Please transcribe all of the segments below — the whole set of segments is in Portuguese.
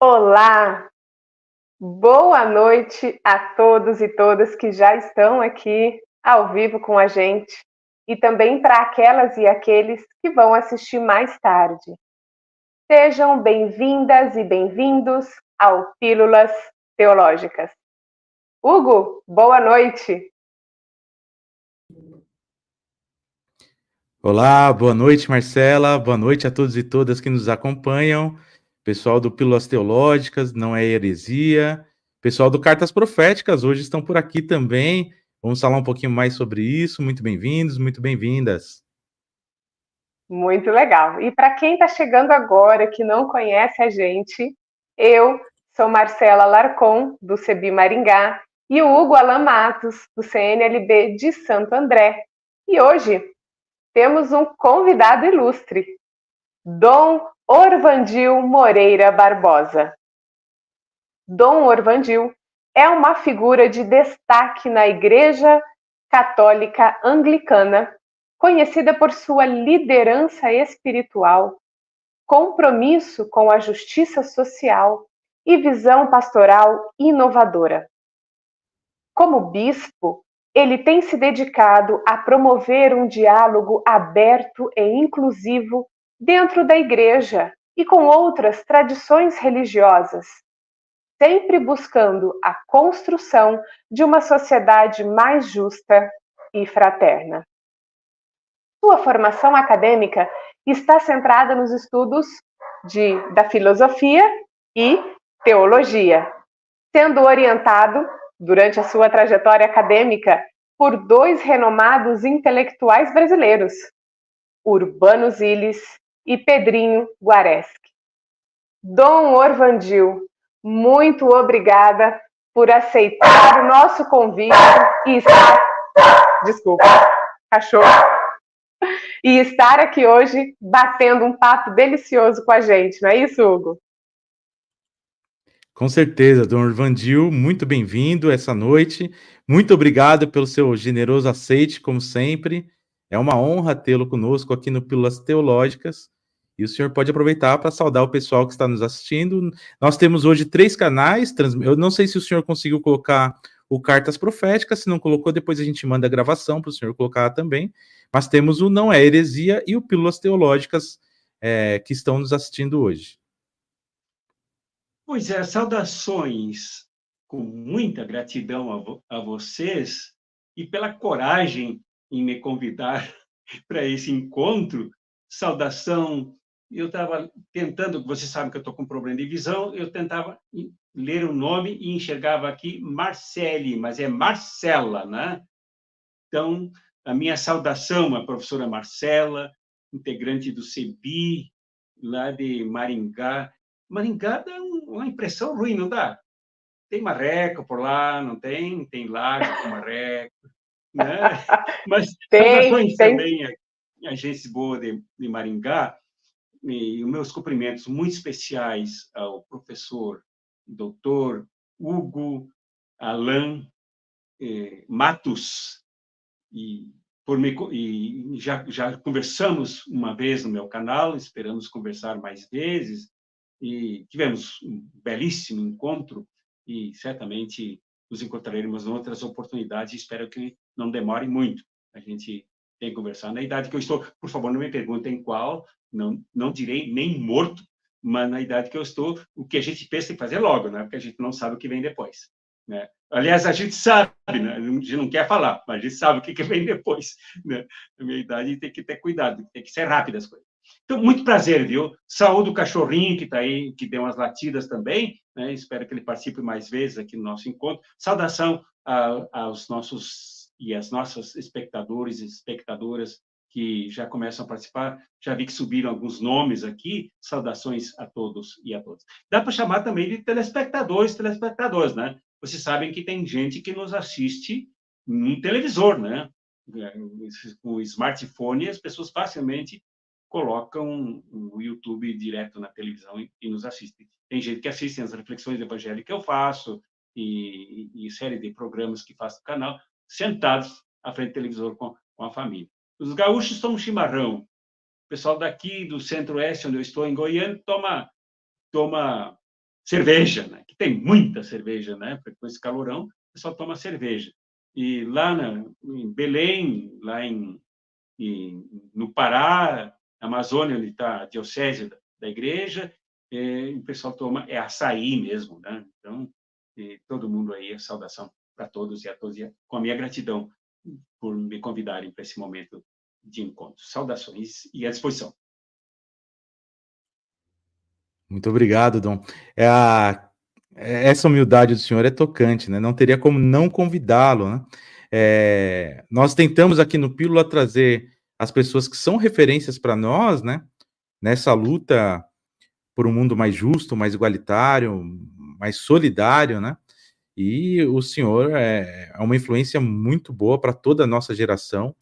Olá, boa noite a todos e todas que já estão aqui ao vivo com a gente e também para aquelas e aqueles que vão assistir mais tarde. Sejam bem-vindas e bem-vindos ao Pílulas Teológicas. Hugo, boa noite. Olá, boa noite, Marcela. Boa noite a todos e todas que nos acompanham. Pessoal do Pílulas Teológicas, Não é Heresia. Pessoal do Cartas Proféticas, hoje estão por aqui também. Vamos falar um pouquinho mais sobre isso. Muito bem-vindos, muito bem-vindas. Muito legal. E para quem está chegando agora, que não conhece a gente, eu sou Marcela Larcon, do CEBI Maringá, e o Hugo Alan Matos, do CNLB de Santo André. E hoje temos um convidado ilustre, Dom Orvandil Moreira Barbosa. Dom Orvandil é uma figura de destaque na Igreja Católica Anglicana, conhecida por sua liderança espiritual, compromisso com a justiça social e visão pastoral inovadora. Como bispo, ele tem se dedicado a promover um diálogo aberto e inclusivo dentro da Igreja e com outras tradições religiosas, sempre buscando a construção de uma sociedade mais justa e fraterna. Sua formação acadêmica está centrada nos estudos da filosofia e teologia, sendo orientado, durante a sua trajetória acadêmica, por dois renomados intelectuais brasileiros, Urbano Ziles e Pedrinho Guareschi. Dom Orvandil, muito obrigada por aceitar o nosso convite e estar... Desculpa, cachorro. E estar aqui hoje batendo um papo delicioso com a gente, não é isso, Hugo? Com certeza, Dom Orvandil, muito bem-vindo essa noite. Muito obrigado pelo seu generoso aceite, como sempre. É uma honra tê-lo conosco aqui no Pílulas Teológicas. E o senhor pode aproveitar para saudar o pessoal que está nos assistindo. Nós temos hoje 3 canais. Eu não sei se o senhor conseguiu colocar o Cartas Proféticas. Se não colocou, depois a gente manda a gravação para o senhor colocar também. Mas temos o Não é Heresia e o Pílulas Teológicas que estão nos assistindo hoje. Pois é, saudações com muita gratidão a vocês e pela coragem em me convidar para esse encontro. Saudação, eu estava tentando, você sabe que eu estou com problema de visão, eu tentava ler o nome e enxergava aqui Marcele, mas é Marcela, né? Então, a minha saudação à professora Marcela, integrante do CEBI, lá de Maringá. Maringá dá uma impressão ruim, não dá? Tem marreco por lá, não tem? Tem lago com marreco, né? Mas saudações Tem. também a gente boa de Maringá, e os meus cumprimentos muito especiais ao professor doutor Hugo Alan Matos, e já conversamos uma vez no meu canal, esperamos conversar mais vezes, e tivemos um belíssimo encontro, e certamente nos encontraremos em outras oportunidades, espero que não demore muito. A gente tem que conversar. Na idade que eu estou, por favor, não me perguntem qual, não direi nem morto, mas na idade que eu estou, o que a gente pensa tem que fazer logo, né? Porque a gente não sabe o que vem depois, né? Aliás, a gente sabe, né? A gente não quer falar, mas a gente sabe o que vem depois, né? Na minha idade tem que ter cuidado, tem que ser rápido as coisas. Então, muito prazer, viu? Saúde o cachorrinho que está aí, que deu umas latidas também, né? Espero que ele participe mais vezes aqui no nosso encontro. Saudação aos nossos e às nossas espectadores e espectadoras que já começam a participar. Já vi que subiram alguns nomes aqui. Saudações a todos e a todas. Dá para chamar também de telespectadores, né? Vocês sabem que tem gente que nos assiste no televisor, né? Com o smartphone, as pessoas facilmente colocam o YouTube direto na televisão e nos assistem. Tem gente que assiste as reflexões do Evangelho que eu faço e série de programas que faço no canal, sentados à frente do televisor com a família. Os gaúchos tomam chimarrão. O pessoal daqui do Centro-Oeste, onde eu estou, em Goiânia, toma cerveja, né? Que tem muita cerveja, né? Porque com esse calorão, o pessoal toma cerveja. E lá em Belém, no Pará, na Amazônia, onde está a diocese da igreja, o pessoal toma açaí mesmo, né? Então, todo mundo aí, a saudação para todos e a todos, e com a minha gratidão por me convidarem para esse momento de encontro. Saudações e à disposição. Muito obrigado, Dom. Essa humildade do senhor é tocante, né? Não teria como não convidá-lo, né? Nós tentamos aqui no Pílula trazer as pessoas que são referências para nós, né? Nessa luta por um mundo mais justo, mais igualitário, mais solidário, né? E o senhor é uma influência muito boa para toda a nossa geração.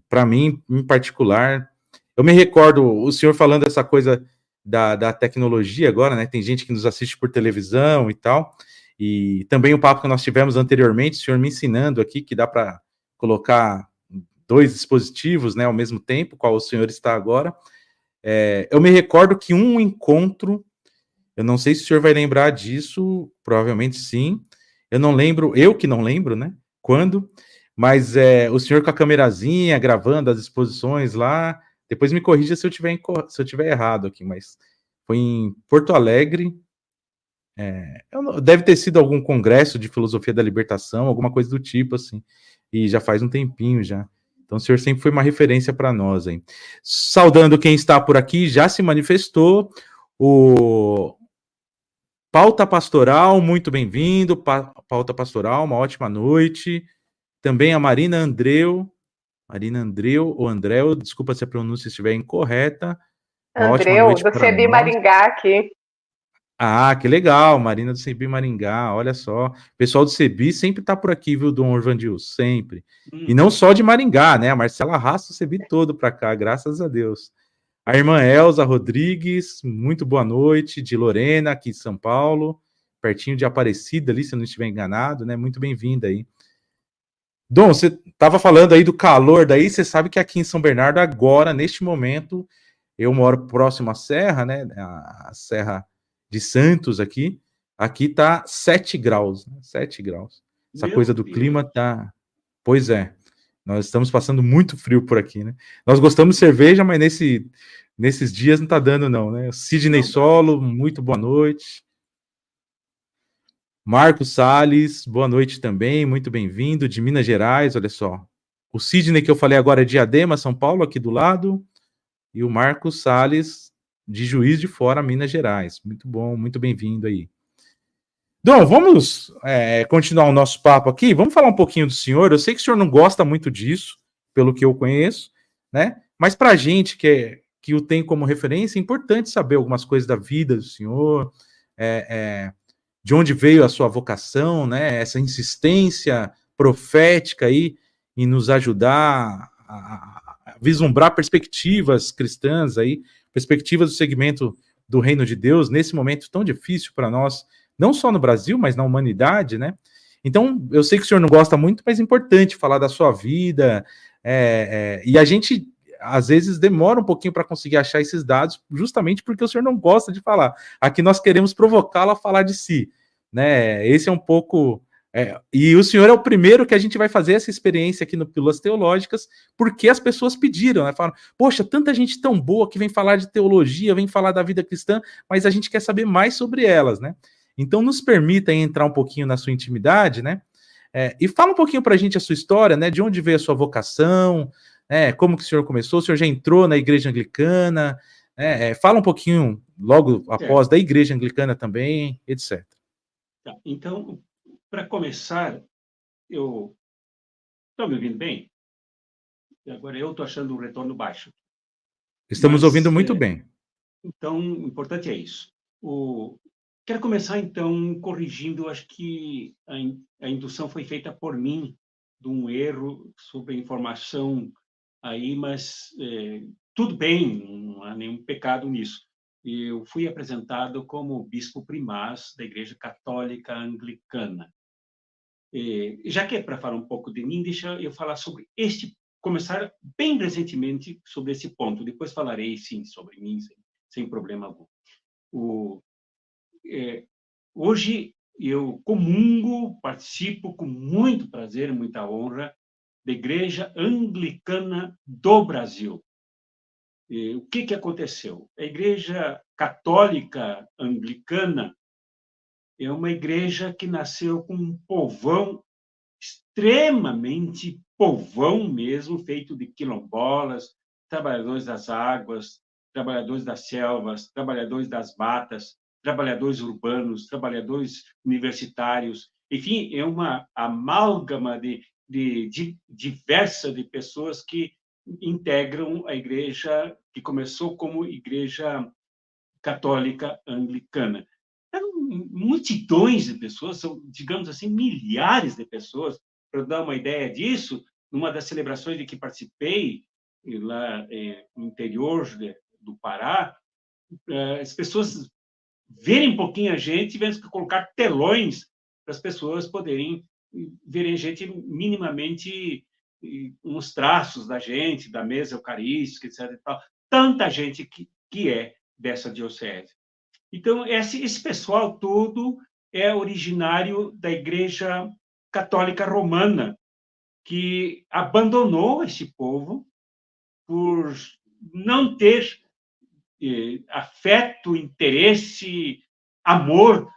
Para mim, em particular, eu me recordo o senhor falando essa coisa da tecnologia agora, né? Tem gente que nos assiste por televisão e tal. E também o papo que nós tivemos anteriormente, o senhor me ensinando aqui que dá para colocar 2 dispositivos, né, ao mesmo tempo, qual o senhor está agora. Eu me recordo que um encontro, eu não sei se o senhor vai lembrar disso, provavelmente sim. Eu não lembro, eu que não lembro, né? Quando, mas o senhor com a câmerazinha gravando as exposições lá. Depois me corrija se eu tiver errado aqui, mas foi em Porto Alegre. Deve ter sido algum congresso de filosofia da libertação, alguma coisa do tipo, assim. E já faz um tempinho já. Então o senhor sempre foi uma referência para nós, hein? Saudando quem está por aqui, já se manifestou o Pauta Pastoral, muito bem-vindo. Pauta Pastoral, uma ótima noite. Também a Marina Andreu, ou Andréu, desculpa se a pronúncia estiver incorreta. Uma ótima Andreu, noite do para CEBI nós. Maringá aqui. Ah, que legal, Marina do CEBI Maringá, olha só. O pessoal do CEBI sempre está por aqui, viu, Dom Orvandil? Sempre. E não só de Maringá, né? A Marcela arrasta o CEBI todo para cá, graças a Deus. A irmã Elza Rodrigues, muito boa noite, de Lorena, aqui de São Paulo, pertinho de Aparecida ali, se eu não estiver enganado, né? Muito bem-vinda aí. Dom, você estava falando aí do calor, daí você sabe que aqui em São Bernardo, agora, neste momento, eu moro próximo à serra, né? A Serra de Santos aqui. Aqui tá 7 graus, né? 7 graus. Essa Meu coisa do Deus. clima tá. Pois é. Nós estamos passando muito frio por aqui, né? Nós gostamos de cerveja, mas nesses dias não tá dando, não, né? Sidney Não dá Solo, mesmo. muito boa noite. Marcos Salles, boa noite também, muito bem-vindo, de Minas Gerais, olha só. O Sidney que eu falei agora é de Diadema, São Paulo, aqui do lado, e o Marcos Salles, de Juiz de Fora, Minas Gerais. Muito bom, muito bem-vindo aí. Dom, vamos continuar o nosso papo aqui, vamos falar um pouquinho do senhor. Eu sei que o senhor não gosta muito disso, pelo que eu conheço, né? Mas para a gente que o tem como referência, é importante saber algumas coisas da vida do senhor, de onde veio a sua vocação, né? Essa insistência profética aí em nos ajudar a vislumbrar perspectivas cristãs aí, perspectivas do segmento do reino de Deus nesse momento tão difícil para nós, não só no Brasil, mas na humanidade, né? Então, eu sei que o senhor não gosta muito, mas é importante falar da sua vida, e a gente às vezes demora um pouquinho para conseguir achar esses dados, justamente porque o senhor não gosta de falar. Aqui nós queremos provocá-lo a falar de si, né? Esse é um pouco. E o senhor é o primeiro que a gente vai fazer essa experiência aqui no Pílulas Teológicas, porque as pessoas pediram, né? Falaram, poxa, tanta gente tão boa que vem falar de teologia, vem falar da vida cristã, mas a gente quer saber mais sobre elas, né? Então, nos permita entrar um pouquinho na sua intimidade, né? E fala um pouquinho para a gente a sua história, né? De onde veio a sua vocação, como que o senhor começou? O senhor já entrou na igreja anglicana? Fala um pouquinho logo após Certo. da igreja anglicana também, etc. Tá. Então, para começar, eu... Estão me ouvindo bem? Agora eu estou achando o retorno baixo. Estamos ouvindo Mas, muito bem. então, o importante é isso. Quero começar, então, corrigindo, acho que a indução foi feita por mim, de um erro sobre a informação aí, mas tudo bem, não há nenhum pecado nisso. Eu fui apresentado como bispo primaz da Igreja Católica Anglicana. Já que é para falar um pouco de mim, deixa eu falar sobre começar bem recentemente sobre esse ponto. Depois falarei, sim, sobre mim, sem problema algum. hoje eu comungo, participo com muito prazer e muita honra da Igreja Anglicana do Brasil. O que aconteceu? A Igreja Católica Anglicana é uma igreja que nasceu com um povão extremamente povão mesmo, feito de quilombolas, trabalhadores das águas, trabalhadores das selvas, trabalhadores das matas, trabalhadores urbanos, trabalhadores universitários. Enfim, é uma amálgama de diversa de pessoas que integram a igreja que começou como igreja católica anglicana. Eram multidões de pessoas, são, digamos assim, milhares de pessoas. Para dar uma ideia disso, numa das celebrações de que participei, lá no interior do Pará, as pessoas verem um pouquinho a gente, tivemos que colocar telões para as pessoas poderem verem a gente minimamente uns traços da gente, da mesa eucarística, etc. E tal. Tanta gente que é dessa diocese. Então, esse pessoal todo é originário da Igreja Católica Romana, que abandonou esse povo por não ter afeto, interesse, amor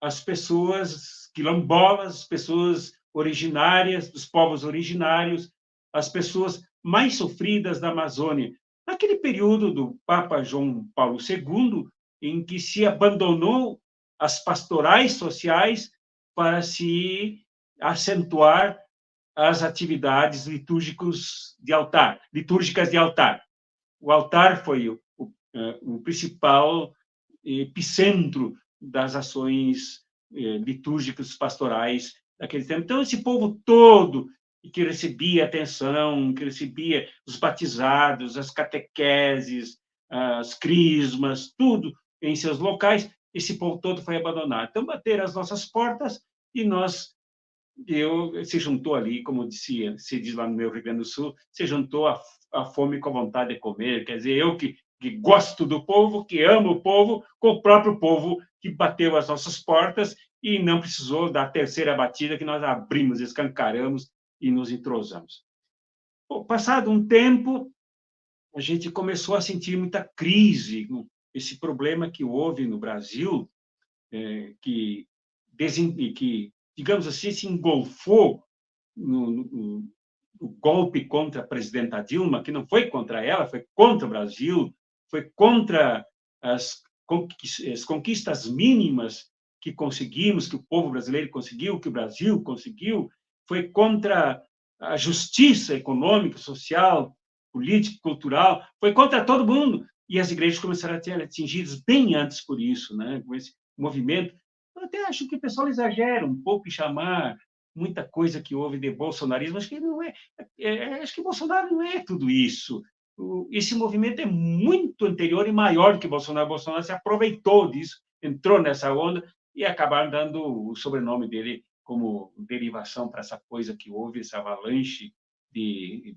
às pessoas quilombolas, às pessoas originárias, dos povos originários, às pessoas mais sofridas da Amazônia. Naquele período do Papa João Paulo II, em que se abandonou as pastorais sociais para se acentuar as atividades litúrgicas de altar. O altar foi o principal epicentro das ações litúrgicas pastorais daquele tempo. Então, esse povo todo que recebia atenção, que recebia os batizados, as catequeses, as crismas, tudo em seus locais, esse povo todo foi abandonado. Então, bateram as nossas portas e se juntou ali, como se diz lá no meu Rio Grande do Sul, se juntou a fome com a vontade de comer. Quer dizer, eu que gosto do povo, que amo o povo, com o próprio povo que bateu as nossas portas e não precisou da terceira batida que nós abrimos, escancaramos e nos entrosamos. Passado um tempo, a gente começou a sentir muita crise, esse problema que houve no Brasil, que digamos assim, se engolfou no golpe contra a presidenta Dilma, que não foi contra ela, foi contra o Brasil, foi contra as conquistas mínimas que conseguimos, que o povo brasileiro conseguiu, que o Brasil conseguiu, foi contra a justiça econômica, social, política, cultural, foi contra todo mundo. E as igrejas começaram a ser atingidas bem antes por isso, né? Com esse movimento. Eu até acho que o pessoal exagera um pouco em chamar muita coisa que houve de bolsonarismo. Acho que não é, acho que Bolsonaro não é tudo isso. Esse movimento é muito anterior e maior do que Bolsonaro. Bolsonaro se aproveitou disso, entrou nessa onda e acabaram dando o sobrenome dele como derivação para essa coisa que houve, essa avalanche de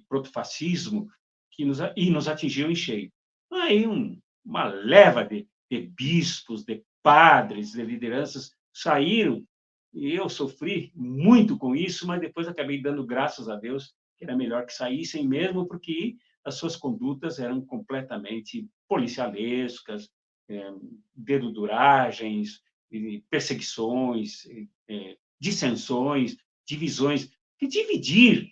protofascismo que nos atingiu em cheio. Aí uma leva de bispos, de padres, de lideranças saíram, e eu sofri muito com isso, mas depois acabei dando graças a Deus que era melhor que saíssem mesmo, porque as suas condutas eram completamente policialescas, deduduragens, perseguições, dissensões, divisões, que dividir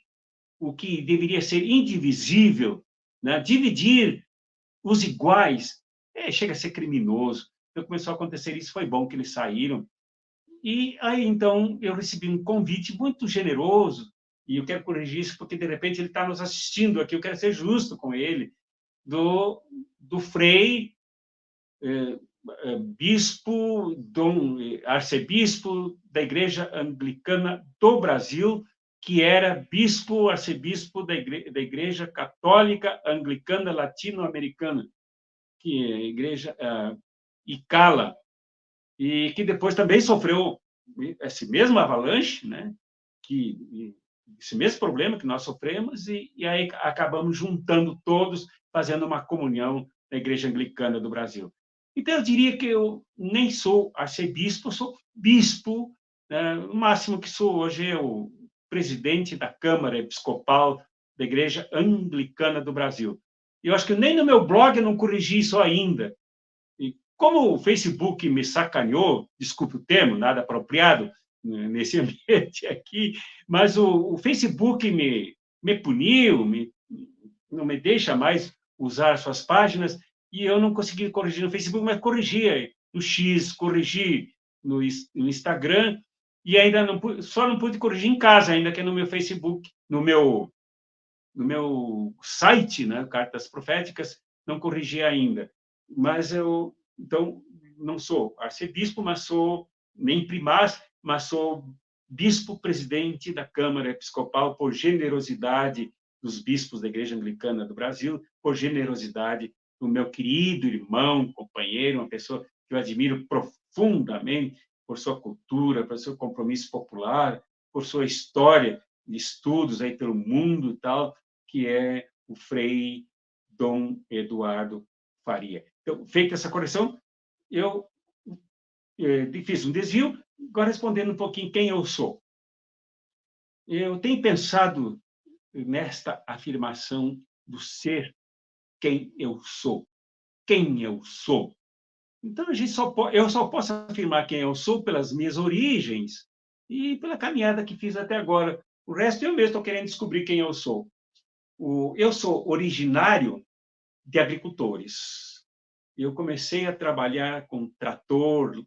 o que deveria ser indivisível, né? Dividir os iguais, chega a ser criminoso. Então, começou a acontecer isso, foi bom que eles saíram. E aí, então, eu recebi um convite muito generoso, e eu quero corrigir isso, porque, de repente, ele está nos assistindo aqui, eu quero ser justo com ele, do Frei, bispo, arcebispo da Igreja Anglicana do Brasil, que era bispo, arcebispo da Igreja Católica Anglicana Latino-Americana, que é a Igreja ICALA, e que depois também sofreu esse mesmo avalanche, né? Esse mesmo problema que nós sofremos, e aí acabamos juntando todos, fazendo uma comunhão na Igreja Anglicana do Brasil. Então, eu diria que eu nem sou arcebispo, eu sou bispo, né? O máximo que sou hoje é o presidente da Câmara Episcopal da Igreja Anglicana do Brasil. E eu acho que nem no meu blog eu não corrigi isso ainda. E como o Facebook me sacaneou, desculpe o termo, nada apropriado nesse ambiente aqui, mas o Facebook me puniu, não me deixa mais usar suas páginas, e eu não consegui corrigir no Facebook, mas corrigi no X, corrigi no Instagram, e ainda só não pude corrigir em casa, ainda que é no meu Facebook, no meu site, né, Cartas Proféticas, não corrigi ainda. Mas eu, então, não sou arcebispo, mas sou nem primaz, mas sou bispo-presidente da Câmara Episcopal por generosidade dos bispos da Igreja Anglicana do Brasil, por generosidade do meu querido irmão, companheiro, uma pessoa que eu admiro profundamente por sua cultura, por seu compromisso popular, por sua história de estudos aí pelo mundo e tal, que é o Frei Dom Eduardo Faria. Então, feita essa correção, eu fiz um desvio, agora respondendo um pouquinho quem eu sou. Eu tenho pensado nesta afirmação do ser quem eu sou. Quem eu sou. Então, eu só posso afirmar quem eu sou pelas minhas origens e pela caminhada que fiz até agora. O resto eu mesmo estou querendo descobrir quem eu sou. Eu sou originário de agricultores. Eu comecei a trabalhar com trator,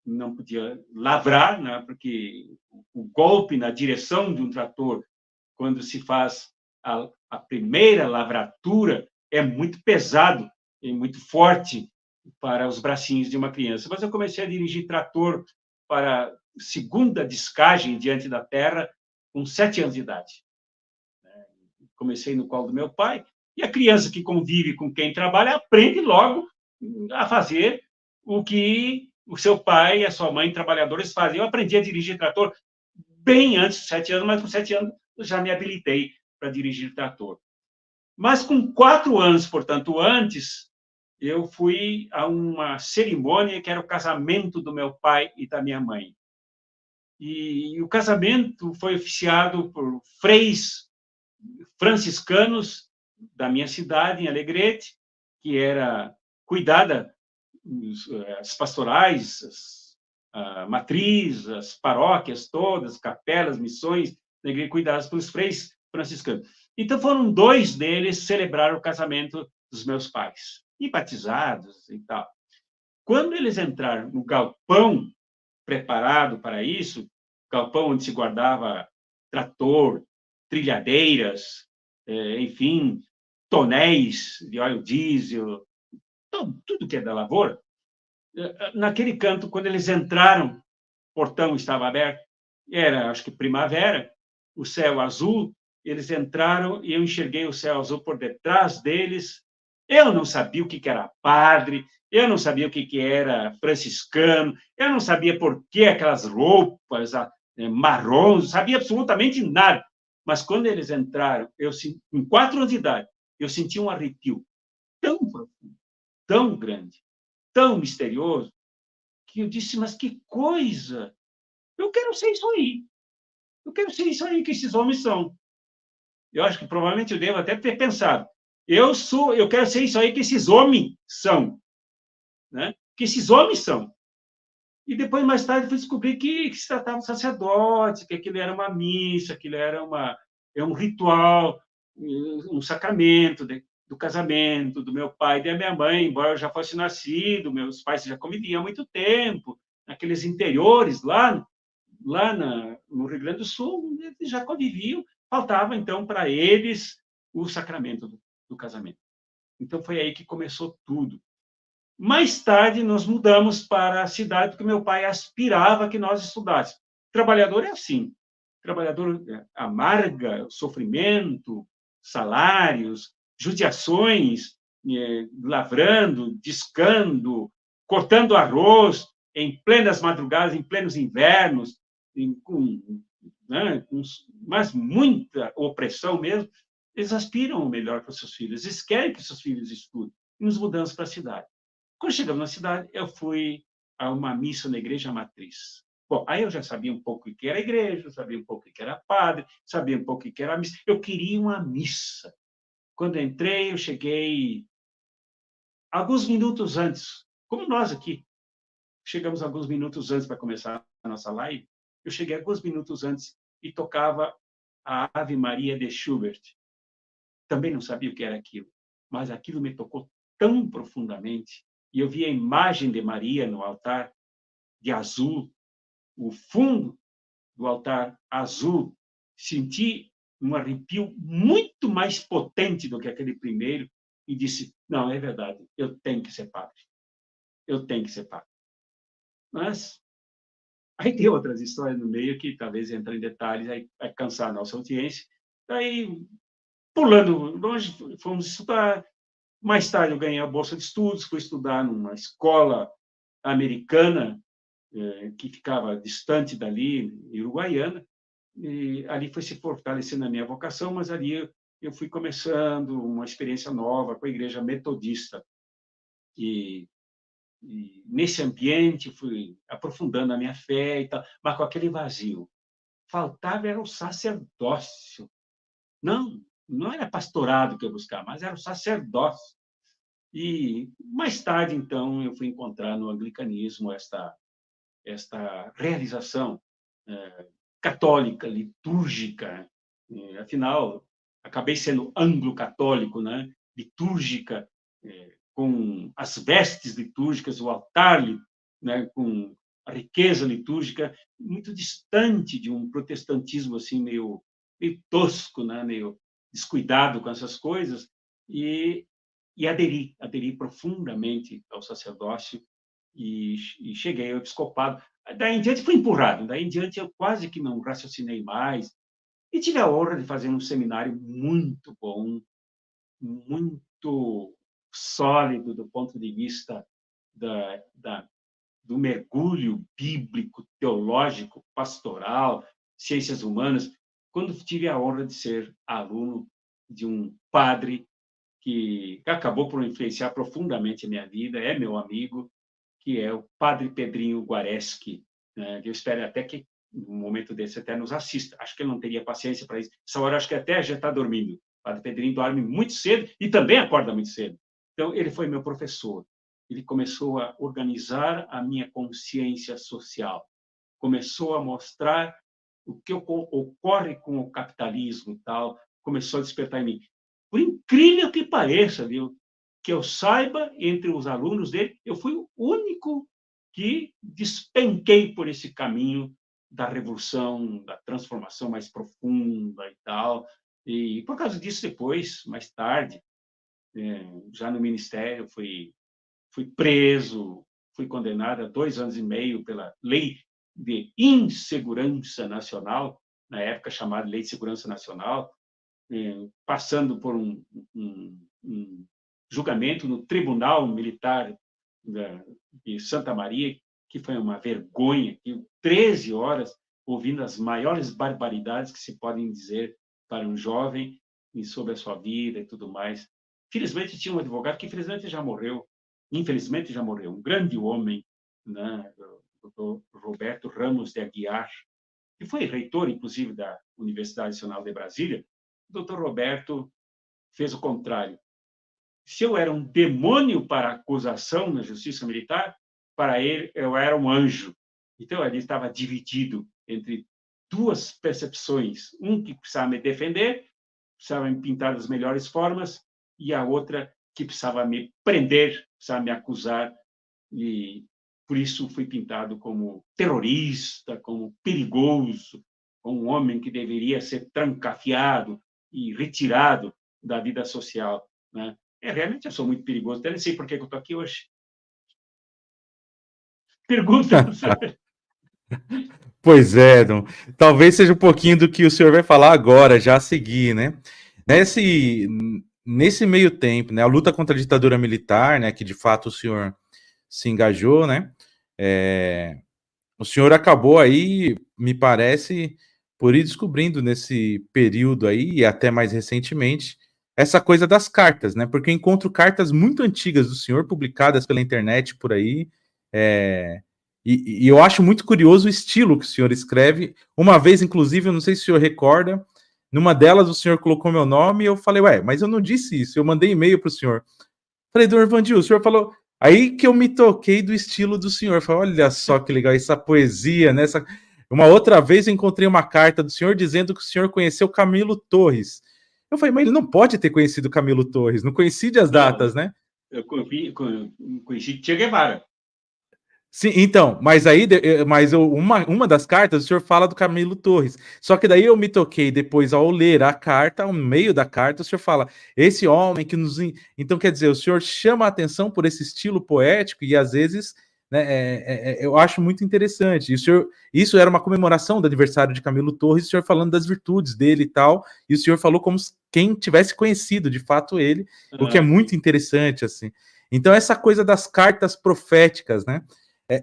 não podia lavrar, né, porque o golpe na direção de um trator, quando se faz a primeira lavratura, é muito pesado e muito forte para os bracinhos de uma criança. Mas eu comecei a dirigir trator para segunda descagem diante da terra com 7 anos de idade. Comecei no colo do meu pai, e a criança que convive com quem trabalha aprende logo a fazer o que o seu pai e a sua mãe, trabalhadores, fazem. Eu aprendi a dirigir trator bem antes dos 7 anos, mas com 7 anos eu já me habilitei para dirigir trator. Mas com 4 anos, portanto, antes, eu fui a uma cerimônia que era o casamento do meu pai e da minha mãe. E o casamento foi oficiado por freis franciscanos da minha cidade, em Alegrete, que era cuidada as pastorais, a matriz, as paróquias todas, capelas, missões, da igreja cuidadas pelos freis franciscanos. Então, foram 2 deles celebrar o casamento dos meus pais, e batizados e tal. Quando eles entraram no galpão preparado para isso, galpão onde se guardava trator, trilhadeiras, enfim, tonéis de óleo diesel, tudo que é da lavoura. Naquele canto, quando eles entraram, o portão estava aberto, era, acho que primavera, o céu azul, eles entraram e eu enxerguei o céu azul por detrás deles. Eu não sabia o que era padre, eu não sabia o que era franciscano, eu não sabia por que aquelas roupas marrons, não sabia absolutamente nada. Mas quando eles entraram, com 4 anos de idade, eu senti um arrepio tão profundo, tão grande, tão misterioso, que eu disse, mas que coisa! Eu quero ser isso aí. Eu quero ser isso aí que esses homens são. Eu acho que provavelmente eu devo até ter pensado. Eu quero ser isso aí que esses homens são. Né? Que esses homens são. E depois, mais tarde, fui descobrir que se tratava de sacerdote, que aquilo era uma missa, aquilo era um ritual, um sacramento do casamento do meu pai e da minha mãe, embora eu já fosse nascido, meus pais já conviviam há muito tempo, naqueles interiores, lá no Rio Grande do Sul, eles já conviviam, faltava, então, para eles o sacramento do casamento. Então, foi aí que começou tudo. Mais tarde, nós mudamos para a cidade, porque meu pai aspirava que nós estudássemos. Trabalhador é assim. Trabalhador amarga, sofrimento, salários, judiações, lavrando, discando, cortando arroz em plenas madrugadas, em plenos invernos, mas muita opressão mesmo. Eles aspiram o melhor para os seus filhos, eles querem que seus filhos estudem. E nos mudamos para a cidade. Quando chegamos na cidade, eu fui a uma missa na igreja matriz. Bom, aí eu já sabia um pouco o que era igreja, sabia um pouco o que era padre, sabia um pouco o que era missa. Eu queria uma missa. Quando entrei, eu cheguei alguns minutos antes, como nós aqui. Chegamos alguns minutos antes para começar a nossa live. Eu cheguei alguns minutos antes e tocava a Ave Maria de Schubert. Também não sabia o que era aquilo, mas aquilo me tocou tão profundamente. E eu vi a imagem de Maria no altar, de azul, o fundo do altar azul. Senti um arrepio muito mais potente do que aquele primeiro e disse: não, é verdade, eu tenho que ser padre. Eu tenho que ser padre. Mas aí tem outras histórias no meio que talvez entrem em detalhes, aí vai cansar a nossa audiência. Daí, pulando longe, fomos estudar. Mais tarde, eu ganhei a bolsa de estudos, fui estudar numa escola americana que ficava distante dali, em Uruguaiana, e ali foi se fortalecendo a minha vocação, mas ali eu fui começando uma experiência nova com a igreja metodista. E nesse ambiente fui aprofundando a minha fé e tal, mas com aquele vazio. Faltava era o sacerdócio. Não era pastorado que eu buscava, mas era o sacerdócio. E mais tarde, então, eu fui encontrar no anglicanismo esta realização católica, litúrgica. Afinal, acabei sendo anglo-católico, né? Litúrgica, com as vestes litúrgicas, o altar, né? Com a riqueza litúrgica, muito distante de um protestantismo assim meio tosco, né? Meio descuidado com essas coisas, e aderi profundamente ao sacerdócio e cheguei ao episcopado. Daí em diante fui empurrado, daí em diante eu quase que não raciocinei mais e tive a honra de fazer um seminário muito bom, muito sólido do ponto de vista do mergulho bíblico, teológico, pastoral, ciências humanas, quando tive a honra de ser aluno de um padre que acabou por influenciar profundamente a minha vida, é meu amigo, que é o Padre Pedrinho Guareschi, né? Eu espero até que, no momento desse, até nos assista. Acho que ele não teria paciência para isso. Essa hora, acho que até já está dormindo. O Padre Pedrinho dorme muito cedo e também acorda muito cedo. Então, ele foi meu professor. Ele começou a organizar a minha consciência social. Começou a mostrar o que ocorre com o capitalismo e tal. Começou a despertar em mim. Por incrível que pareça, viu? Que eu saiba, entre os alunos dele, eu fui o único que despenquei por esse caminho da revolução, da transformação mais profunda e tal. E por causa disso, depois, mais tarde, já no ministério, fui preso, fui condenado a 2 anos e meio pela Lei de Insegurança Nacional, na época chamada Lei de Segurança Nacional, passando por um julgamento no Tribunal Militar de Santa Maria, que foi uma vergonha, 13 horas ouvindo as maiores barbaridades que se podem dizer para um jovem e sobre a sua vida e tudo mais. Felizmente, tinha um advogado que, infelizmente já morreu, um grande homem, né, o Dr. Roberto Ramos de Aguiar, que foi reitor, inclusive, da Universidade Nacional de Brasília. O Dr. Roberto fez o contrário. Se eu era um demônio para acusação na justiça militar, para ele eu era um anjo. Então, ele estava dividido entre duas percepções. Um que precisava me defender, precisava me pintar das melhores formas, e a outra que precisava me prender, precisava me acusar. E por isso fui pintado como terrorista, como perigoso, como um homem que deveria ser trancafiado e retirado da vida social, né? Realmente eu sou muito perigoso, até nem sei por que eu estou aqui hoje. Pergunta. Pois é, Dom. Talvez seja um pouquinho do que o senhor vai falar agora, já a seguir, né? Nesse meio tempo, né, a luta contra a ditadura militar, né, que de fato o senhor se engajou, né? O senhor acabou aí, me parece, por ir descobrindo nesse período aí, e até mais recentemente, essa coisa das cartas, né? Porque eu encontro cartas muito antigas do senhor, publicadas pela internet por aí, e eu acho muito curioso o estilo que o senhor escreve. Uma vez, inclusive, eu não sei se o senhor recorda, numa delas o senhor colocou meu nome e eu falei, ué, mas eu não disse isso, eu mandei e-mail para o senhor. Falei, Dom Irvandil, o senhor falou... Aí que eu me toquei do estilo do senhor. Falei, olha só que legal, essa poesia, né? Uma outra vez eu encontrei uma carta do senhor dizendo que o senhor conheceu Camilo Torres. Eu falei, mas ele não pode ter conhecido Camilo Torres, não coincide as datas, né? Eu conheci Che Guevara. Sim, então, mas aí, uma das cartas, o senhor fala do Camilo Torres. Só que daí eu me toquei depois, ao ler a carta, ao meio da carta, o senhor fala, esse homem que nos... Então, quer dizer, o senhor chama a atenção por esse estilo poético e, às vezes, né, eu acho muito interessante. E o senhor, isso era uma comemoração do aniversário de Camilo Torres, o senhor falando das virtudes dele e tal, e o senhor falou como quem tivesse conhecido, de fato, ele, o que é muito interessante, assim. Então, essa coisa das cartas proféticas, né?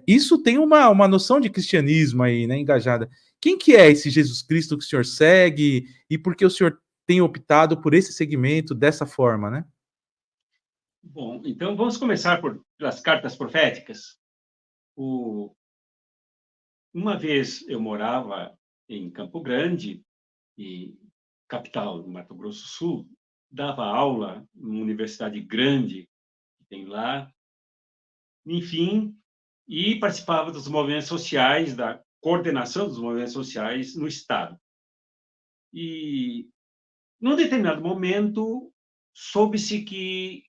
Isso tem uma noção de cristianismo aí, né, engajada. Quem que é esse Jesus Cristo que o senhor segue e por que o senhor tem optado por esse segmento dessa forma, né? Bom, então vamos começar pelas cartas proféticas. Uma vez eu morava em Campo Grande, capital do Mato Grosso do Sul, dava aula numa universidade grande que tem lá, enfim, e participava dos movimentos sociais, da coordenação dos movimentos sociais no Estado. E, num determinado momento, soube-se que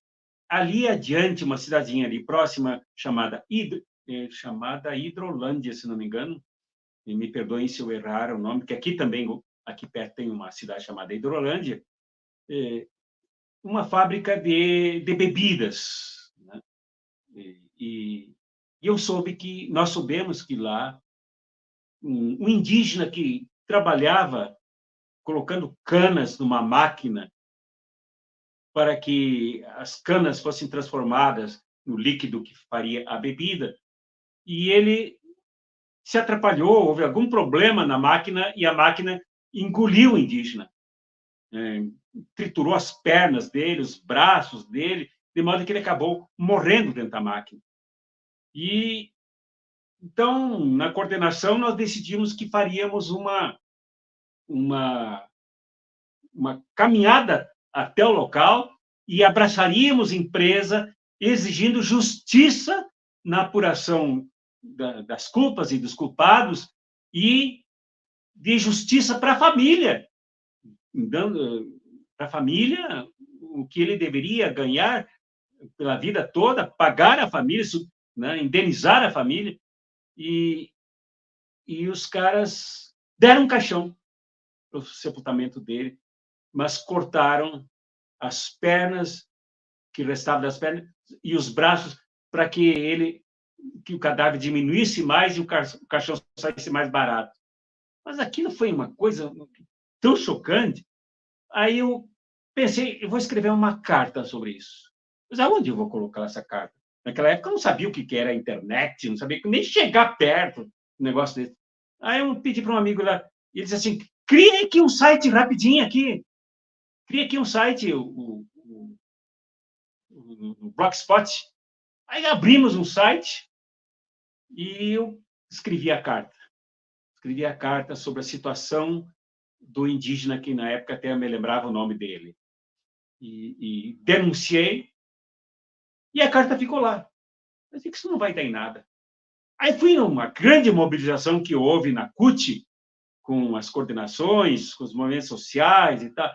ali adiante, uma cidadezinha ali próxima, chamada Hidrolândia, se não me engano, e me perdoem se eu errar o nome, porque aqui perto tem uma cidade chamada Hidrolândia, uma fábrica de bebidas, né? E nós soubemos que lá um indígena que trabalhava colocando canas numa máquina para que as canas fossem transformadas no líquido que faria a bebida, e ele se atrapalhou, houve algum problema na máquina e a máquina engoliu o indígena, triturou as pernas dele, os braços dele, de modo que ele acabou morrendo dentro da máquina. E então, na coordenação, nós decidimos que faríamos uma caminhada até o local e abraçaríamos a empresa, exigindo justiça na apuração das culpas e dos culpados e de justiça para a família, dando para a família o que ele deveria ganhar pela vida toda, pagar a família, né, indenizar a família. E os caras deram um caixão para o sepultamento dele, mas cortaram as pernas, que restavam das pernas, e os braços, para que o cadáver diminuísse mais e o caixão saísse mais barato. Mas aquilo foi uma coisa tão chocante. Aí eu pensei, eu vou escrever uma carta sobre isso. Mas aonde eu vou colocar essa carta? Naquela época eu não sabia o que era a internet, não sabia nem chegar perto do negócio desse. Aí eu pedi para um amigo lá, e ele disse assim, cria aqui um site rapidinho aqui. Cria aqui um site, o Blogspot. Aí abrimos um site e eu escrevi a carta. Escrevi a carta sobre a situação do indígena, que na época até me lembrava o nome dele. E denunciei, e a carta ficou lá. Eu disse que isso não vai dar em nada. Aí fui numa grande mobilização que houve na CUT, com as coordenações, com os movimentos sociais e tal.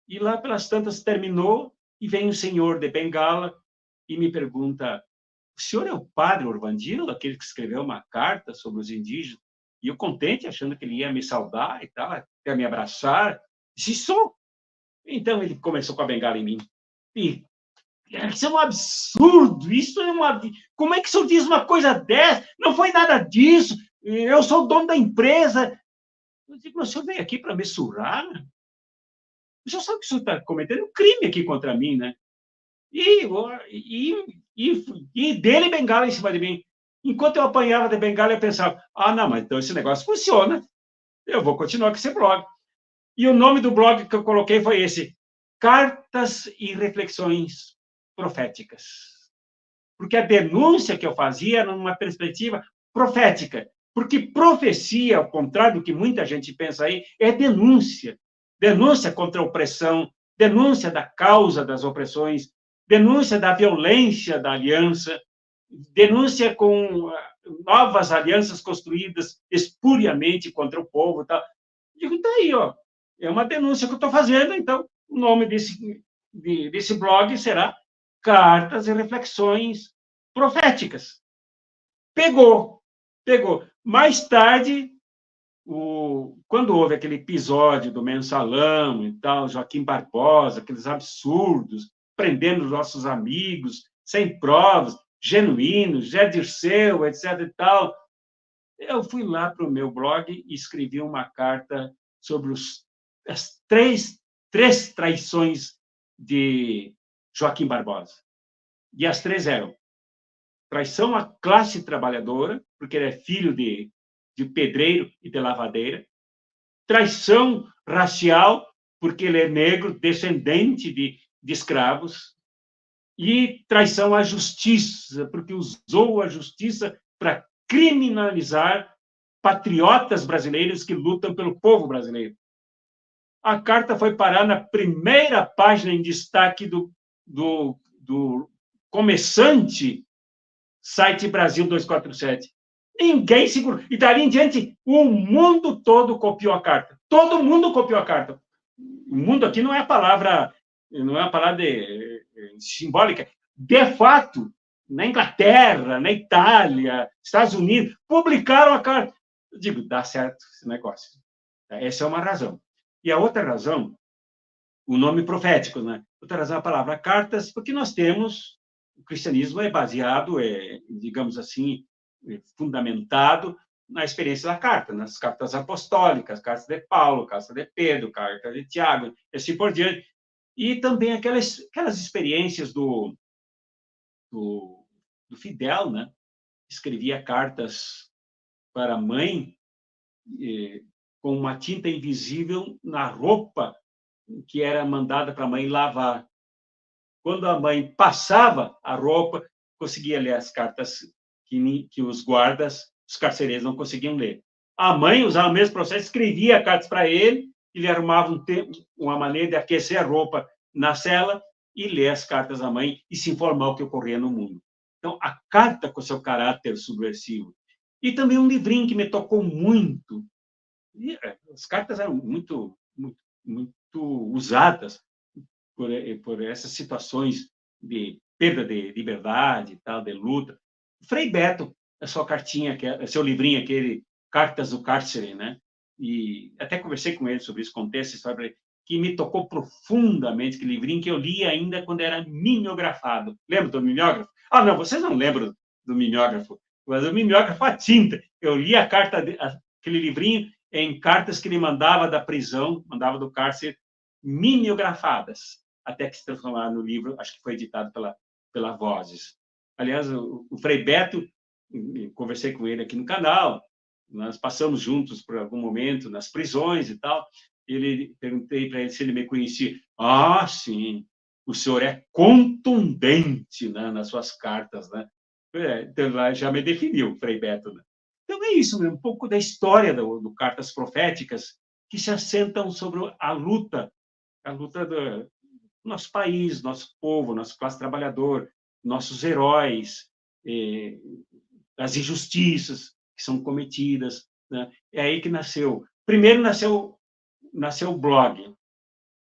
E lá, pelas tantas, terminou, e vem um senhor de bengala e me pergunta, o senhor é o padre Orvandilo, aquele que escreveu uma carta sobre os indígenas? E eu contente, achando que ele ia me saudar e tal, até me abraçar. Disse, sou. Então ele começou com a bengala em mim. E isso é um absurdo, isso é uma... Como é que o senhor diz uma coisa dessa? Não foi nada disso, eu sou o dono da empresa. Eu digo, mas o senhor veio aqui para me surrar? O senhor sabe que o senhor está cometendo um crime aqui contra mim, né? E dele bengala em cima de mim. Enquanto eu apanhava de bengala, eu pensava, não, mas então esse negócio funciona. Eu vou continuar com esse blog. E o nome do blog que eu coloquei foi esse, cartas e reflexões proféticas. Porque a denúncia que eu fazia era numa perspectiva profética. Porque profecia, ao contrário do que muita gente pensa aí, é denúncia. Denúncia contra a opressão, denúncia da causa das opressões, denúncia da violência da aliança, denúncia com novas alianças construídas espuriamente contra o povo. Tal. Digo, tá aí, ó, é uma denúncia que eu estou fazendo, então o nome desse blog será Cartas e Reflexões Proféticas. Pegou. Mais tarde, quando houve aquele episódio do Mensalão e tal, Joaquim Barbosa, aqueles absurdos, prendendo os nossos amigos, sem provas, genuínos, Zé Dirceu, etc. e tal, eu fui lá para o meu blog e escrevi uma carta sobre as três traições de Joaquim Barbosa. E as três eram traição à classe trabalhadora, porque ele é filho de pedreiro e de lavadeira. Traição racial, porque ele é negro, descendente de escravos. E traição à justiça, porque usou a justiça para criminalizar patriotas brasileiros que lutam pelo povo brasileiro. A carta foi parar na primeira página em destaque do começante site Brasil 247. Ninguém segurou. E dali em diante, o mundo todo copiou a carta. Todo mundo copiou a carta. O mundo aqui não é a palavra simbólica. De fato, na Inglaterra, na Itália, Estados Unidos, publicaram a carta. Eu digo, dá certo esse negócio. Essa é uma razão. E a outra razão, o nome profético, né? Outra razão é a palavra cartas, porque nós temos, o cristianismo é baseado, digamos assim, fundamentado na experiência da carta, nas cartas apostólicas, cartas de Paulo, cartas de Pedro, cartas de Tiago, e assim por diante. E também aquelas experiências do Fidel, né? Escrevia cartas para a mãe com uma tinta invisível na roupa que era mandada para a mãe lavar. Quando a mãe passava a roupa, conseguia ler as cartas que os guardas, os carcereiros não conseguiam ler. A mãe usava o mesmo processo, escrevia cartas para ele, ele arrumava uma maneira de aquecer a roupa na cela e ler as cartas da mãe e se informar o que ocorria no mundo. Então, a carta com seu caráter subversivo. E também um livrinho que me tocou muito. As cartas eram muito usadas por essas situações de perda de liberdade e tal, de luta. Frei Beto, a sua cartinha, seu livrinho, aquele Cartas do Cárcere, né? E até conversei com ele sobre isso, contei essa história que me tocou profundamente, que livrinho que eu li ainda quando era mimeografado. Lembra do mimeógrafo? Ah, não, vocês não lembram do mimeógrafo, mas o mimeógrafo a tinta. Eu li aquele livrinho em cartas que ele mandava da prisão, mandava do cárcere, mimeografadas, até que se transformaram no livro, acho que foi editado pela Vozes. Aliás, o Frei Beto, conversei com ele aqui no canal, nós passamos juntos por algum momento nas prisões e tal, perguntei para ele se ele me conhecia. Ah, sim, o senhor é contundente, né, nas suas cartas, né? Então, já me definiu, Frei Beto, né? Então, é isso, um pouco da história do Cartas Proféticas, que se assentam sobre a luta do nosso país, nosso povo, nossa classe trabalhadora, nossos heróis, as injustiças que são cometidas. Né? É aí que nasceu. Primeiro nasceu o blog.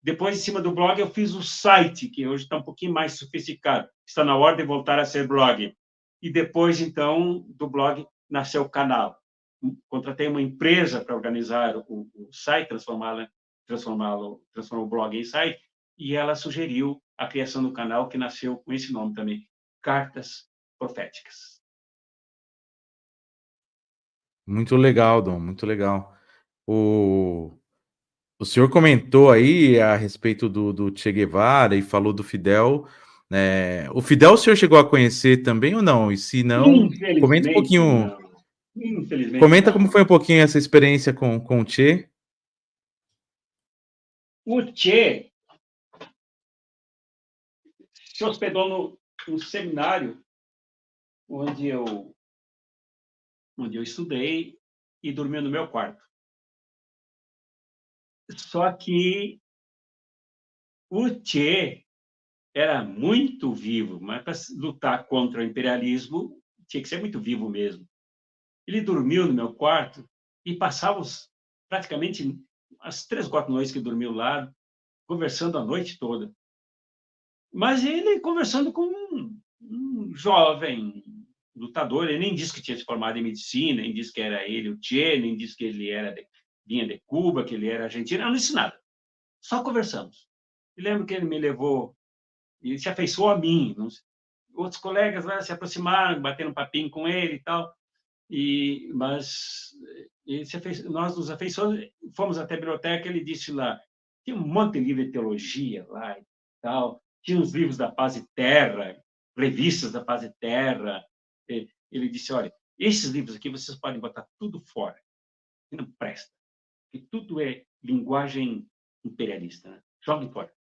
Depois, em cima do blog, eu fiz o site, que hoje está um pouquinho mais sofisticado. Está na hora de voltar a ser blog. E depois, então, do blog, nasceu o canal. Contratei uma empresa para organizar o site, transformar o blog em site, e ela sugeriu a criação do canal, que nasceu com esse nome também, Cartas Proféticas. Muito legal, Dom, muito legal. O senhor comentou aí a respeito do Che Guevara e falou do Fidel. O Fidel o senhor chegou a conhecer também ou não? E se não, comenta um pouquinho. Não. Infelizmente, Comenta não. como foi um pouquinho essa experiência com o Che. O Che se hospedou no seminário onde eu estudei e dormiu no meu quarto. Só que o Che era muito vivo, mas para lutar contra o imperialismo tinha que ser muito vivo mesmo. Ele dormiu no meu quarto e passávamos praticamente as 3, 4 noites que dormiu lá, conversando a noite toda. Mas ele conversando com um jovem lutador, ele nem disse que tinha se formado em medicina, nem disse que era ele o Che, nem disse que ele vinha de Cuba, que ele era argentino, não disse nada. Só conversamos. E lembro que ele me levou, e se afeiçoou a mim. Outros colegas lá se aproximaram, bateram um papinho com ele e tal. Mas nós nos afeiçoamos, fomos até a biblioteca, ele disse lá, tinha um monte de livro de teologia lá e tal, tinha os livros da Paz e Terra, revistas da Paz e Terra. Ele disse, olha, esses livros aqui vocês podem botar tudo fora, que não presta, que tudo é linguagem imperialista, né? Joguem fora.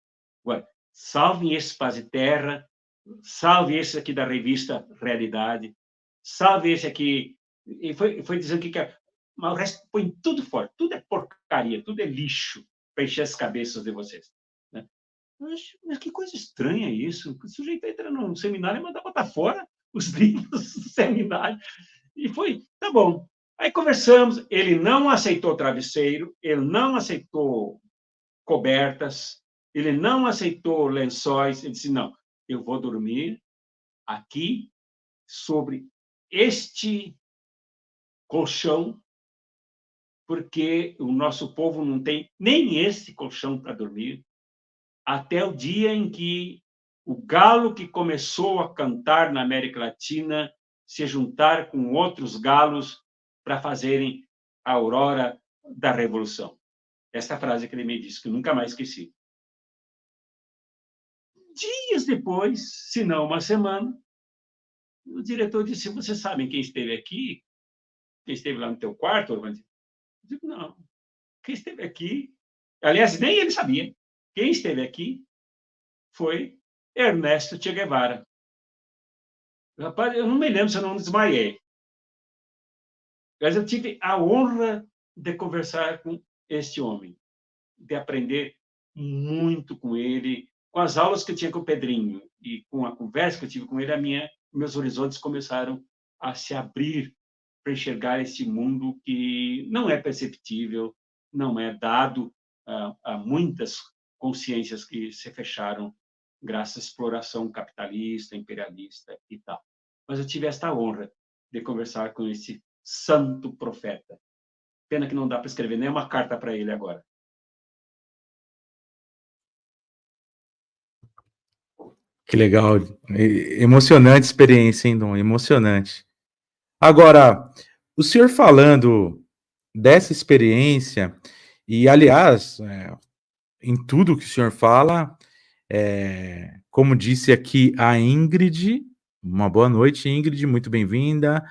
Agora, salvem esse Paz e Terra, salve esse aqui da revista Realidade, salve esse aqui. E foi dizendo que mas o resto põe tudo fora, tudo é porcaria, tudo é lixo para encher as cabeças de vocês. Né? Mas que coisa estranha isso. O sujeito entra num seminário e manda botar fora os livros do seminário. E foi, tá bom. Aí conversamos, ele não aceitou travesseiro, ele não aceitou cobertas, ele não aceitou lençóis, ele disse, não, eu vou dormir aqui sobre este colchão, porque o nosso povo não tem nem esse colchão para dormir, até o dia em que o galo que começou a cantar na América Latina se juntar com outros galos para fazerem a aurora da Revolução. Essa frase que ele me disse, que eu nunca mais esqueci. Dias depois, se não uma semana, o diretor disse, vocês sabem quem esteve aqui? Quem esteve lá no teu quarto, Orlando? Eu digo, não. Quem esteve aqui... Aliás, nem ele sabia. Quem esteve aqui foi Ernesto Che Guevara. Rapaz, eu não me lembro se eu não desmaiei. Mas eu tive a honra de conversar com este homem, de aprender muito com ele, com as aulas que eu tinha com o Pedrinho e com a conversa que eu tive com ele, meus horizontes começaram a se abrir para enxergar esse mundo que não é perceptível, não é dado a muitas consciências que se fecharam graças à exploração capitalista, imperialista e tal. Mas eu tive esta honra de conversar com esse santo profeta. Pena que não dá para escrever nem uma carta para ele agora. Que legal. Emocionante experiência, hein, Dom? Emocionante. Agora, o senhor falando dessa experiência, e aliás, em tudo que o senhor fala, como disse aqui a Ingrid, uma boa noite, Ingrid, muito bem-vinda.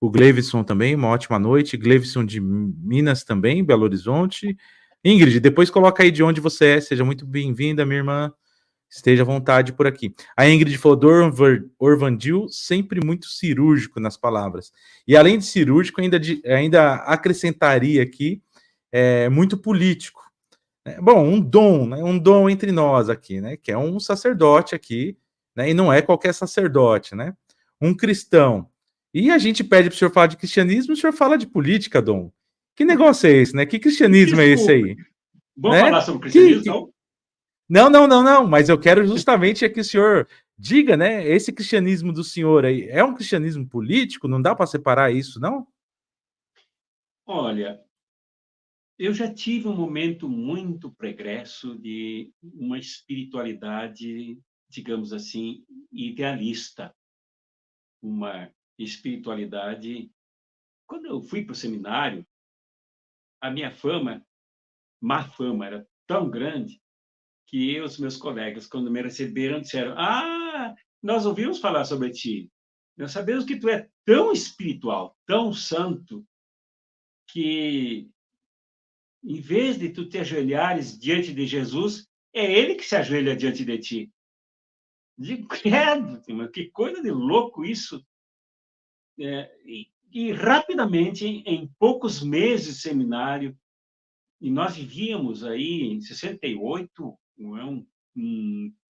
O Gleivson também, uma ótima noite. Gleivson de Minas também, Belo Horizonte. Ingrid, depois coloca aí de onde você é, seja muito bem-vinda, minha irmã. Esteja à vontade por aqui. A Ingrid falou do Orvandil, sempre muito cirúrgico nas palavras. E além de cirúrgico, ainda acrescentaria aqui, muito político. Bom, um dom, né? Um dom entre nós aqui, né? Que é um sacerdote aqui, né? E não é qualquer sacerdote, né? Um cristão. E a gente pede para o senhor falar de cristianismo, o senhor fala de política, Dom. Que negócio é esse, né? Que cristianismo é esse Desculpe. aí? Vamos Né? falar sobre o cristianismo, então? Não, mas eu quero justamente que o senhor diga, né? Esse cristianismo do senhor aí é um cristianismo político? Não dá para separar isso, não? Olha, eu já tive um momento muito pregresso de uma espiritualidade, digamos assim, idealista. Uma espiritualidade. Quando eu fui para o seminário, a minha fama, má fama, era tão grande que os meus colegas, quando me receberam, disseram: Ah, nós ouvimos falar sobre ti. Nós sabemos que tu é tão espiritual, tão santo, que em vez de tu te ajoelhares diante de Jesus, é ele que se ajoelha diante de ti. Digo, credo, mas que coisa de louco isso. E rapidamente, em poucos meses de seminário, e nós vivíamos aí em 68, não é,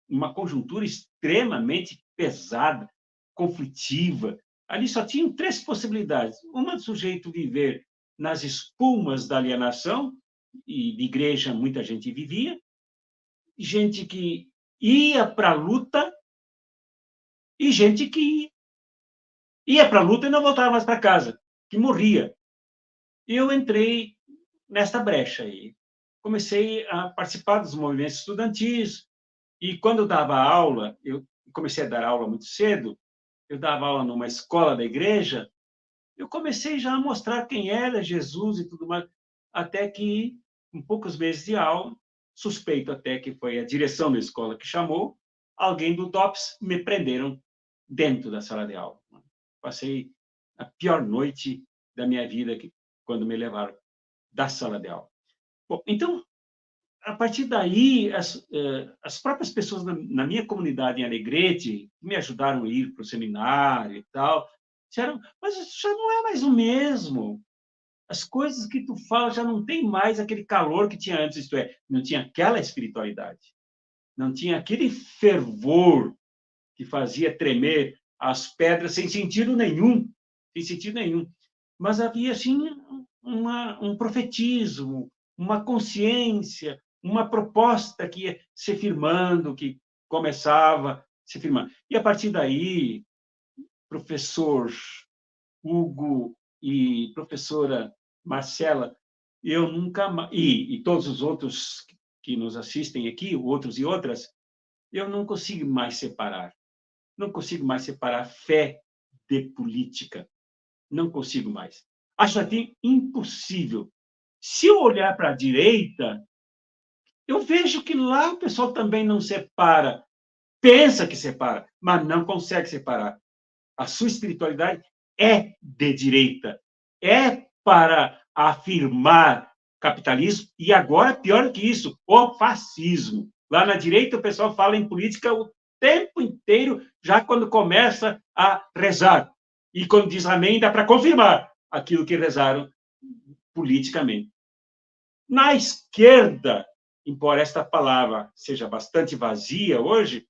uma conjuntura extremamente pesada, conflitiva. Ali só tinham três possibilidades. Uma, do sujeito viver nas espumas da alienação, e de igreja muita gente vivia, gente que ia para a luta e gente que ia para a luta e não voltava mais para casa, que morria. E eu entrei nesta brecha aí. Comecei a participar dos movimentos estudantis, e quando eu dava aula, eu comecei a dar aula muito cedo, eu dava aula numa escola da igreja, eu comecei já a mostrar quem era Jesus e tudo mais, até que, em poucos meses de aula, suspeito até que foi a direção da escola que chamou, alguém do DOPS me prenderam dentro da sala de aula. Passei a pior noite da minha vida quando me levaram da sala de aula. Bom, então, a partir daí, as próprias pessoas na minha comunidade em Alegrete, que me ajudaram a ir para o seminário e tal, disseram, mas isso já não é mais o mesmo. As coisas que tu fala já não tem mais aquele calor que tinha antes, isto é, não tinha aquela espiritualidade, não tinha aquele fervor que fazia tremer as pedras sem sentido nenhum, sem sentido nenhum. Mas havia, assim, um profetismo, uma consciência, uma proposta que ia se firmando, que começava a se firmar. E, a partir daí, professor Hugo e professora Marcela, eu nunca mais... E todos os outros que nos assistem aqui, outros e outras, eu não consigo mais separar. Não consigo mais separar fé de política. Não consigo mais. Acho até impossível. Se eu olhar para a direita, eu vejo que lá o pessoal também não separa. Pensa que separa, mas não consegue separar. A sua espiritualidade é de direita. É para afirmar capitalismo e, agora, pior que isso, o fascismo. Lá na direita, o pessoal fala em política o tempo inteiro, já quando começa a rezar. E quando diz amém, dá para confirmar aquilo que rezaram politicamente. Na esquerda, embora esta palavra seja bastante vazia hoje,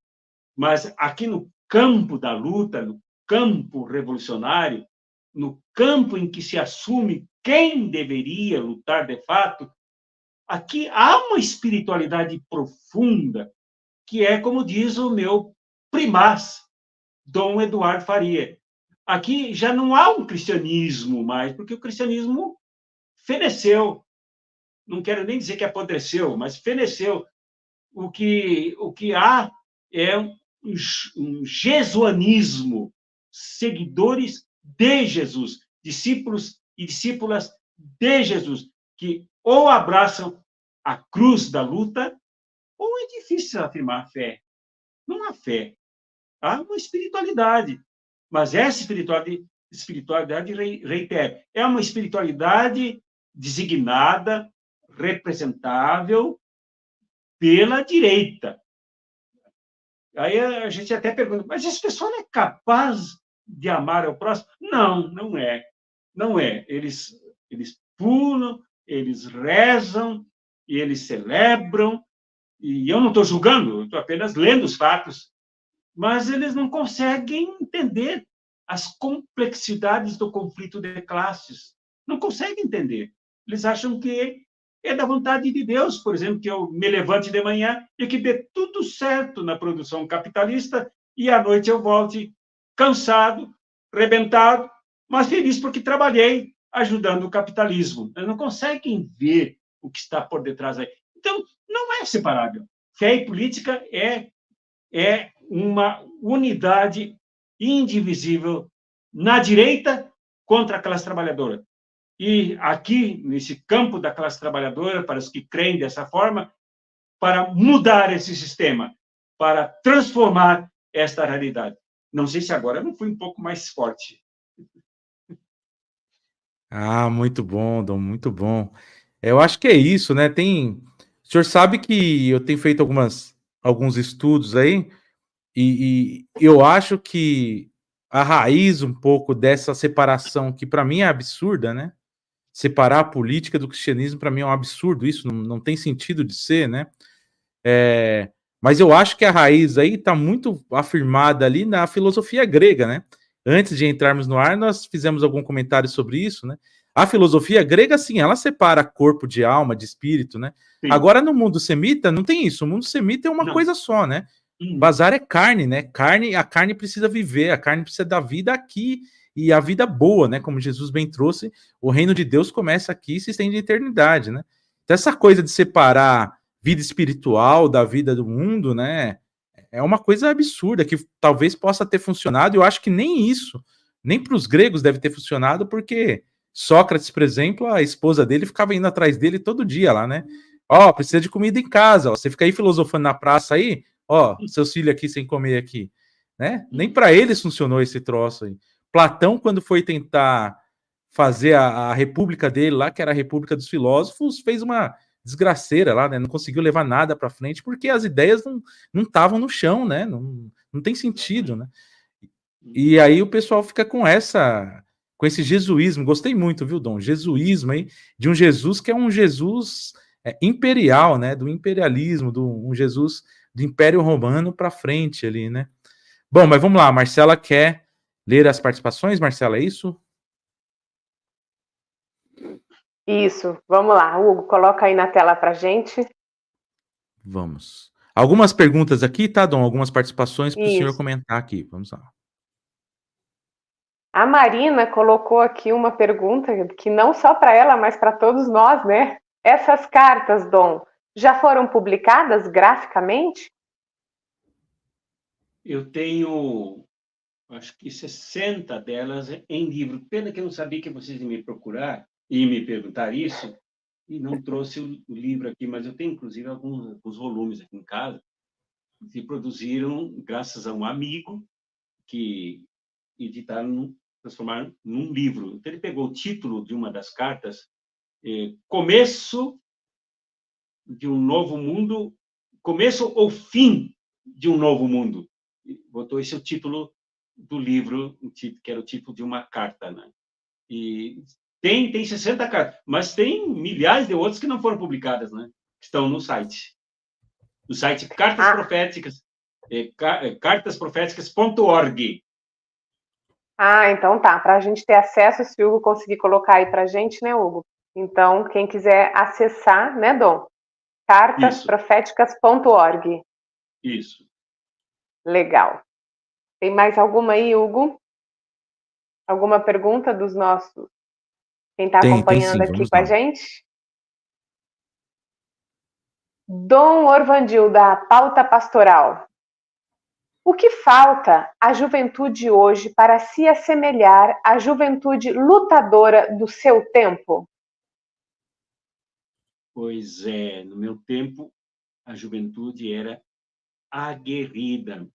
mas aqui no campo da luta, no campo revolucionário, no campo em que se assume quem deveria lutar de fato, aqui há uma espiritualidade profunda, que é, como diz o meu primaz, Dom Eduardo Faria. Aqui já não há um cristianismo mais, porque o cristianismo feneceu. Não quero nem dizer que apodreceu, mas feneceu. O que há é um jesuanismo, seguidores de Jesus, discípulos e discípulas de Jesus, que ou abraçam a cruz da luta, ou é difícil afirmar a fé. Não há fé. Há uma espiritualidade. Mas essa espiritualidade, reitero, é uma espiritualidade designada, representável pela direita. Aí a gente até pergunta, mas esse pessoal é capaz de amar ao próximo? Não, não é. Não é. Eles pulam, eles rezam, e eles celebram, e eu não estou julgando, estou apenas lendo os fatos, mas eles não conseguem entender as complexidades do conflito de classes. Não conseguem entender. Eles acham que é da vontade de Deus, por exemplo, que eu me levante de manhã e que dê tudo certo na produção capitalista e à noite eu volte cansado, rebentado, mas feliz porque trabalhei ajudando o capitalismo. Eles não conseguem ver o que está por detrás aí. Então, não é separável. Fé e política é uma unidade indivisível na direita contra a classe trabalhadora. E aqui, nesse campo da classe trabalhadora, para os que creem dessa forma, para mudar esse sistema, para transformar esta realidade. Não sei se agora eu não fui um pouco mais forte. Ah, muito bom, Dom, muito bom. Eu acho que é isso, né? O senhor sabe que eu tenho feito alguns estudos aí, E eu acho que a raiz um pouco dessa separação, que para mim é absurda, né? Separar a política do cristianismo, para mim é um absurdo, isso não tem sentido de ser, né? Mas eu acho que a raiz aí está muito afirmada ali na filosofia grega, né? Antes de entrarmos no ar, nós fizemos algum comentário sobre isso, né? A filosofia grega, sim, ela separa corpo de alma, de espírito, né? Sim. Agora, no mundo semita, não tem isso. O mundo semita é uma Não. coisa só, né? Bazar é carne, né? A carne precisa viver, a carne precisa dar vida aqui, e a vida boa, né? Como Jesus bem trouxe, o reino de Deus começa aqui e se estende à eternidade, né? Então, essa coisa de separar vida espiritual da vida do mundo, né? É uma coisa absurda que talvez possa ter funcionado. Eu acho que nem isso, nem para os gregos deve ter funcionado, porque Sócrates, por exemplo, a esposa dele ficava indo atrás dele todo dia lá, né? Ó, precisa de comida em casa, ó, você fica aí filosofando na praça aí, ó, seus filhos aqui sem comer aqui, né? Nem para eles funcionou esse troço aí. Platão, quando foi tentar fazer a república dele lá, que era a República dos Filósofos, fez uma desgraceira lá, né? Não conseguiu levar nada para frente porque as ideias não estavam no chão, né? Não tem sentido, né? E aí o pessoal fica com esse jesuísmo. Gostei muito, viu, Dom? Jesuísmo aí de um Jesus que é um Jesus imperial, né? Do imperialismo, um Jesus do Império Romano para frente ali, né? Bom, mas vamos lá. A Marcela quer ler as participações, Marcela, é isso? Isso, vamos lá. Hugo, coloca aí na tela para gente. Vamos. Algumas perguntas aqui, tá, Dom? Algumas participações para o senhor Isso. comentar aqui. Vamos lá. A Marina colocou aqui uma pergunta que não só para ela, mas para todos nós, né? Essas cartas, Dom, já foram publicadas graficamente? Eu tenho, acho que 60 delas em livro. Pena que eu não sabia que vocês iam me procurar e me perguntar isso, e não trouxe o livro aqui, mas eu tenho, inclusive, alguns volumes aqui em casa, que produziram graças a um amigo que editaram, transformaram num livro. Então, ele pegou o título de uma das cartas, Começo de um Novo Mundo, Começo ou Fim de um Novo Mundo. Botou esse o título do livro, que era o título de uma carta, né? E tem 60 cartas, mas tem milhares de outras que não foram publicadas, né? Que estão no site. No site Cartas Proféticas, cartasproféticas.org. Então tá. Para a gente ter acesso, se o Hugo conseguir colocar aí para a gente, né, Hugo? Então, quem quiser acessar, né, Dom? cartasproféticas.org. Isso. Legal. Tem mais alguma aí, Hugo? Alguma pergunta dos nossos? Quem está acompanhando sim, aqui vamos com a lá. gente? Dom Orvandil, da Pauta Pastoral. O que falta à juventude hoje para se assemelhar à juventude lutadora do seu tempo? Pois é, no meu tempo, a juventude era aguerrida.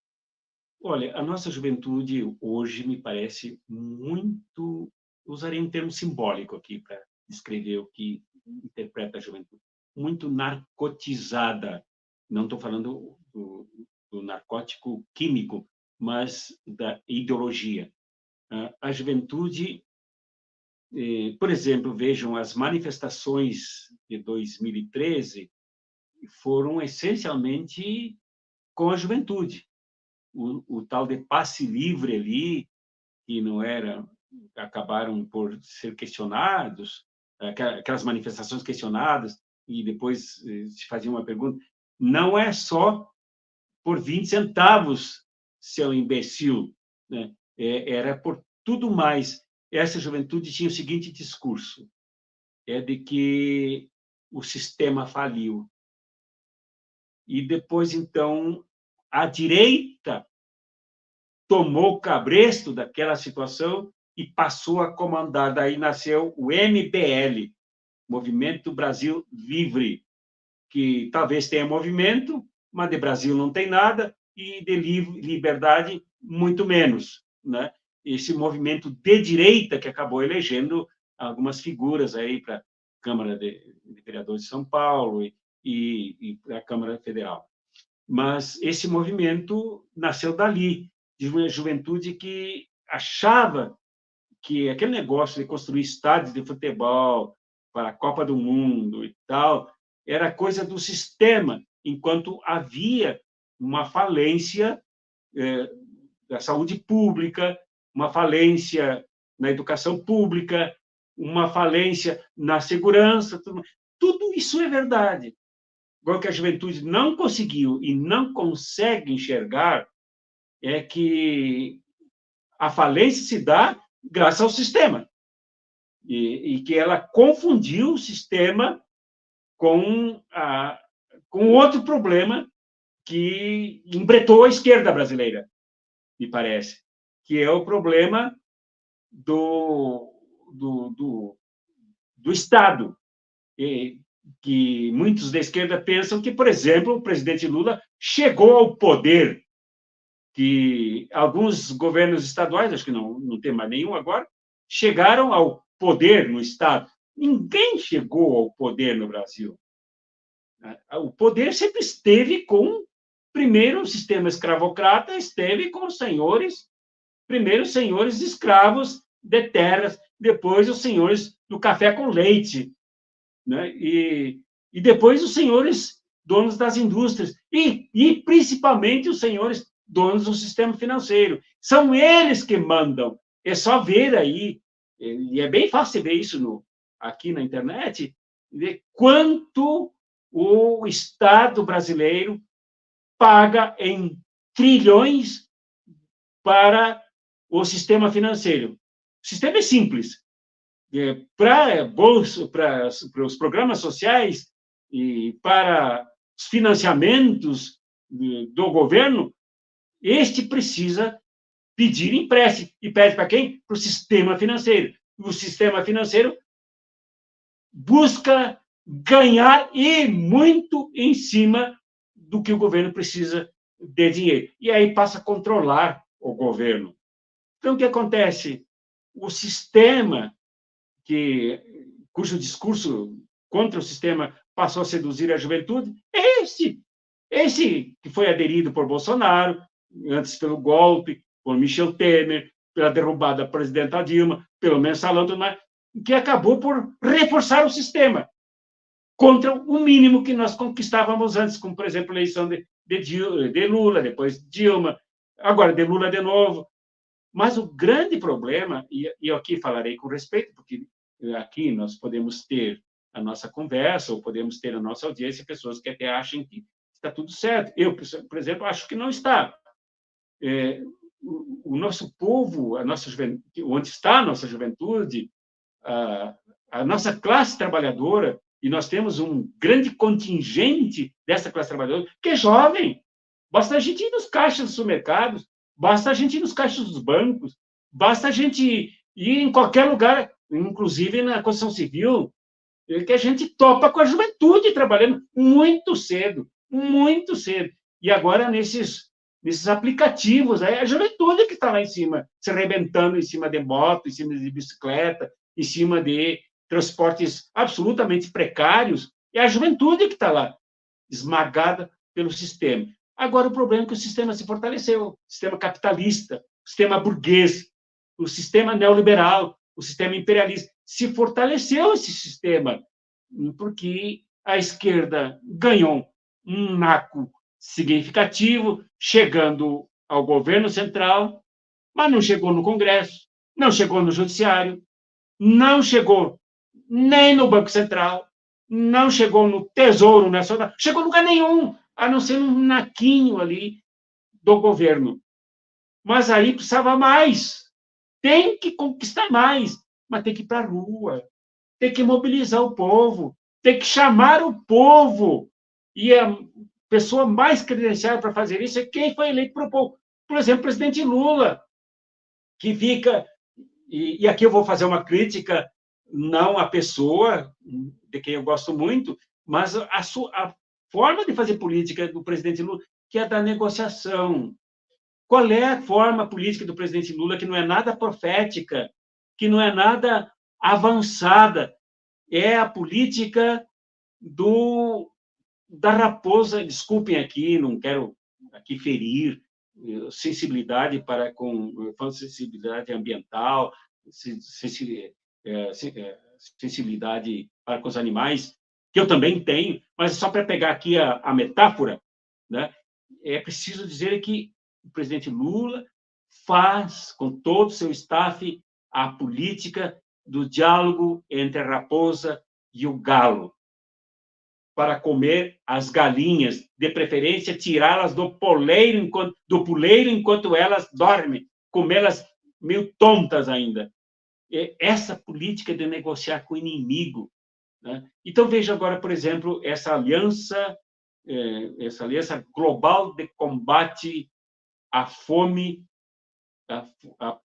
Olha, a nossa juventude hoje me parece muito, usarei um termo simbólico aqui para descrever o que interpreta a juventude, muito narcotizada. Não estou falando do narcótico químico, mas da ideologia. A juventude, por exemplo, vejam, as manifestações de 2013 foram essencialmente com a juventude. O tal de passe livre ali, que não era, acabaram por ser questionados, aquelas manifestações questionadas, e depois se fazia uma pergunta, não é só por 20 centavos, seu imbecil, né? Era por tudo mais. Essa juventude tinha o seguinte discurso, de que o sistema faliu. E depois, então, a direita tomou o cabresto daquela situação e passou a comandar. Daí nasceu o MBL, Movimento Brasil Livre, que talvez tenha movimento, mas de Brasil não tem nada, e de liberdade, muito menos, né? Esse movimento de direita que acabou elegendo algumas figuras aí para a Câmara de Vereadores de São Paulo e para a Câmara Federal. mas esse movimento nasceu dali, de uma juventude que achava que aquele negócio de construir estádios de futebol para a Copa do Mundo e tal era coisa do sistema, enquanto havia uma falência da saúde pública, uma falência na educação pública, uma falência na segurança. Tudo isso é verdade. Agora, o que a juventude não conseguiu e não consegue enxergar é que a falência se dá graças ao sistema, e que ela confundiu o sistema com outro problema que embretou a esquerda brasileira, me parece, que é o problema do Estado, que muitos da esquerda pensam que, por exemplo, o presidente Lula chegou ao poder, que alguns governos estaduais, acho que não tem mais nenhum agora, chegaram ao poder no Estado. Ninguém chegou ao poder no Brasil. O poder sempre esteve com, primeiro, o sistema escravocrata, esteve com os senhores, primeiro os senhores escravos de terras, depois os senhores do café com leite, né? E depois os senhores donos das indústrias, e principalmente os senhores donos do sistema financeiro. São eles que mandam. É só ver aí, e é bem fácil ver isso aqui na internet, ver quanto o Estado brasileiro paga em trilhões para o sistema financeiro. O sistema é simples. Para os programas sociais e para os financiamentos do governo, este precisa pedir empréstimo. E pede para quem? Para o sistema financeiro. O sistema financeiro busca ganhar e muito em cima do que o governo precisa de dinheiro. E aí passa a controlar o governo. Então, o que acontece? O sistema cujo discurso contra o sistema passou a seduzir a juventude é esse que foi aderido por Bolsonaro, antes pelo golpe, por Michel Temer, pela derrubada da presidenta Dilma, pelo Mensalão, que acabou por reforçar o sistema contra o mínimo que nós conquistávamos antes, como, por exemplo, a eleição de Lula, depois Dilma, agora de Lula de novo. Mas o grande problema, e eu aqui falarei com respeito, porque aqui nós podemos ter a nossa conversa, ou podemos ter a nossa audiência, pessoas que até acham que está tudo certo. Eu, por exemplo, acho que não está. O nosso povo, onde está a nossa juventude, a nossa classe trabalhadora, e nós temos um grande contingente dessa classe trabalhadora que é jovem. Basta a gente ir nos caixas dos supermercados, basta a gente ir nos caixas dos bancos, basta a gente ir em qualquer lugar, inclusive na construção civil, que a gente topa com a juventude trabalhando muito cedo, muito cedo. E agora, nesses aplicativos, a juventude que está lá em cima, se arrebentando em cima de moto, em cima de bicicleta, em cima de transportes absolutamente precários, é a juventude que está lá, esmagada pelo sistema. Agora, o problema é que o sistema se fortaleceu, o sistema capitalista, o sistema burguês, o sistema neoliberal, o sistema imperialista. Se fortaleceu esse sistema, porque a esquerda ganhou um naco significativo, chegando ao governo central, mas não chegou no Congresso, não chegou no Judiciário, não chegou nem no Banco Central, não chegou no Tesouro Nacional, chegou em lugar nenhum, a não ser um naquinho ali do governo. Mas aí precisava mais. Tem que conquistar mais, mas tem que ir para a rua, tem que mobilizar o povo, tem que chamar o povo. E a pessoa mais credenciada para fazer isso é quem foi eleito para o povo. Por exemplo, o presidente Lula, que fica... E aqui eu vou fazer uma crítica, não à pessoa, de quem eu gosto muito, mas a forma de fazer política do presidente Lula, que é da negociação. Qual é a forma política do presidente Lula que não é nada profética, que não é nada avançada? É a política do da raposa, desculpem aqui, não quero aqui ferir sensibilidade sensibilidade ambiental, sensibilidade para com os animais, que eu também tenho, mas só para pegar aqui a metáfora, né? É preciso dizer que o presidente Lula faz, com todo o seu staff, a política do diálogo entre a raposa e o galo, para comer as galinhas, de preferência tirá-las do puleiro enquanto elas dormem, comê-las meio tontas ainda. Essa política de negociar com o inimigo, né? Então, veja agora, por exemplo, essa aliança global de combate à fome, a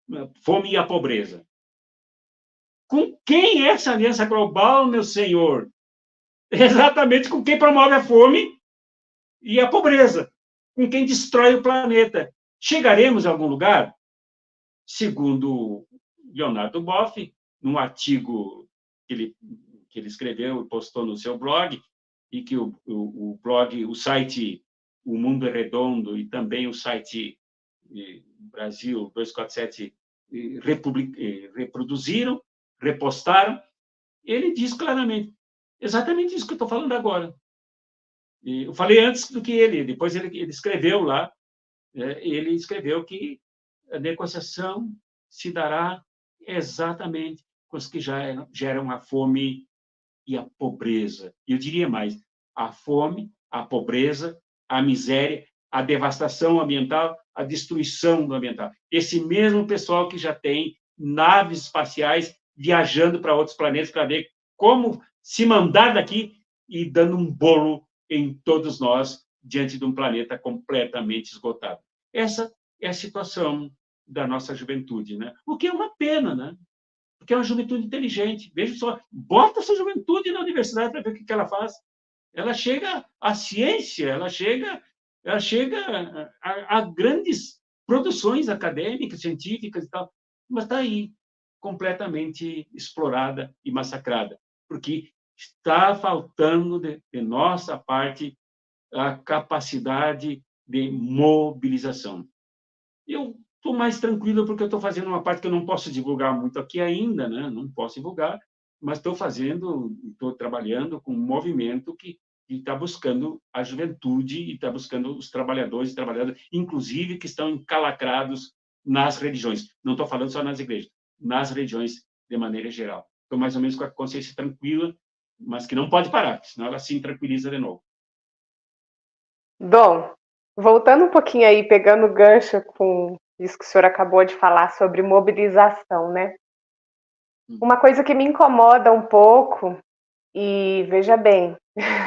fome e a pobreza. Com quem é essa aliança global, meu senhor? Exatamente com quem promove a fome e a pobreza, com quem destrói o planeta. Chegaremos a algum lugar? Segundo Leonardo Boff, num artigo que ele escreveu e postou no seu blog, e que o blog, o site O Mundo é Redondo e também o site Brasil 247 reproduziram, repostaram, ele diz claramente, exatamente isso que eu estou falando agora. Eu falei antes do que ele, depois ele escreveu lá, ele escreveu que a negociação se dará exatamente com os que já geram a fome e a pobreza. E eu diria mais, a fome, a pobreza, a miséria, a devastação ambiental, a destruição do ambiental. Esse mesmo pessoal que já tem naves espaciais viajando para outros planetas para ver como se mandar daqui e dando um bolo em todos nós diante de um planeta completamente esgotado. Essa é a situação da nossa juventude, né? O que é uma pena, né? Porque é uma juventude inteligente. Veja só, bota essa juventude na universidade para ver o que ela faz. Ela chega à ciência, ela chega a grandes produções acadêmicas, científicas e tal, mas está aí, completamente explorada e massacrada, porque está faltando de nossa parte a capacidade de mobilização. Eu estou mais tranquilo porque eu estou fazendo uma parte que eu não posso divulgar muito aqui ainda, né? Não posso divulgar, mas estou trabalhando com um movimento que está buscando a juventude e está buscando os trabalhadores e trabalhadoras, inclusive que estão encalacrados nas religiões. Não estou falando só nas igrejas, nas religiões de maneira geral. Estou mais ou menos com a consciência tranquila, mas que não pode parar, senão ela se intranquiliza de novo. Dom, voltando um pouquinho aí, pegando o gancho com isso que o senhor acabou de falar sobre mobilização, né? Uma coisa que me incomoda um pouco, e veja bem,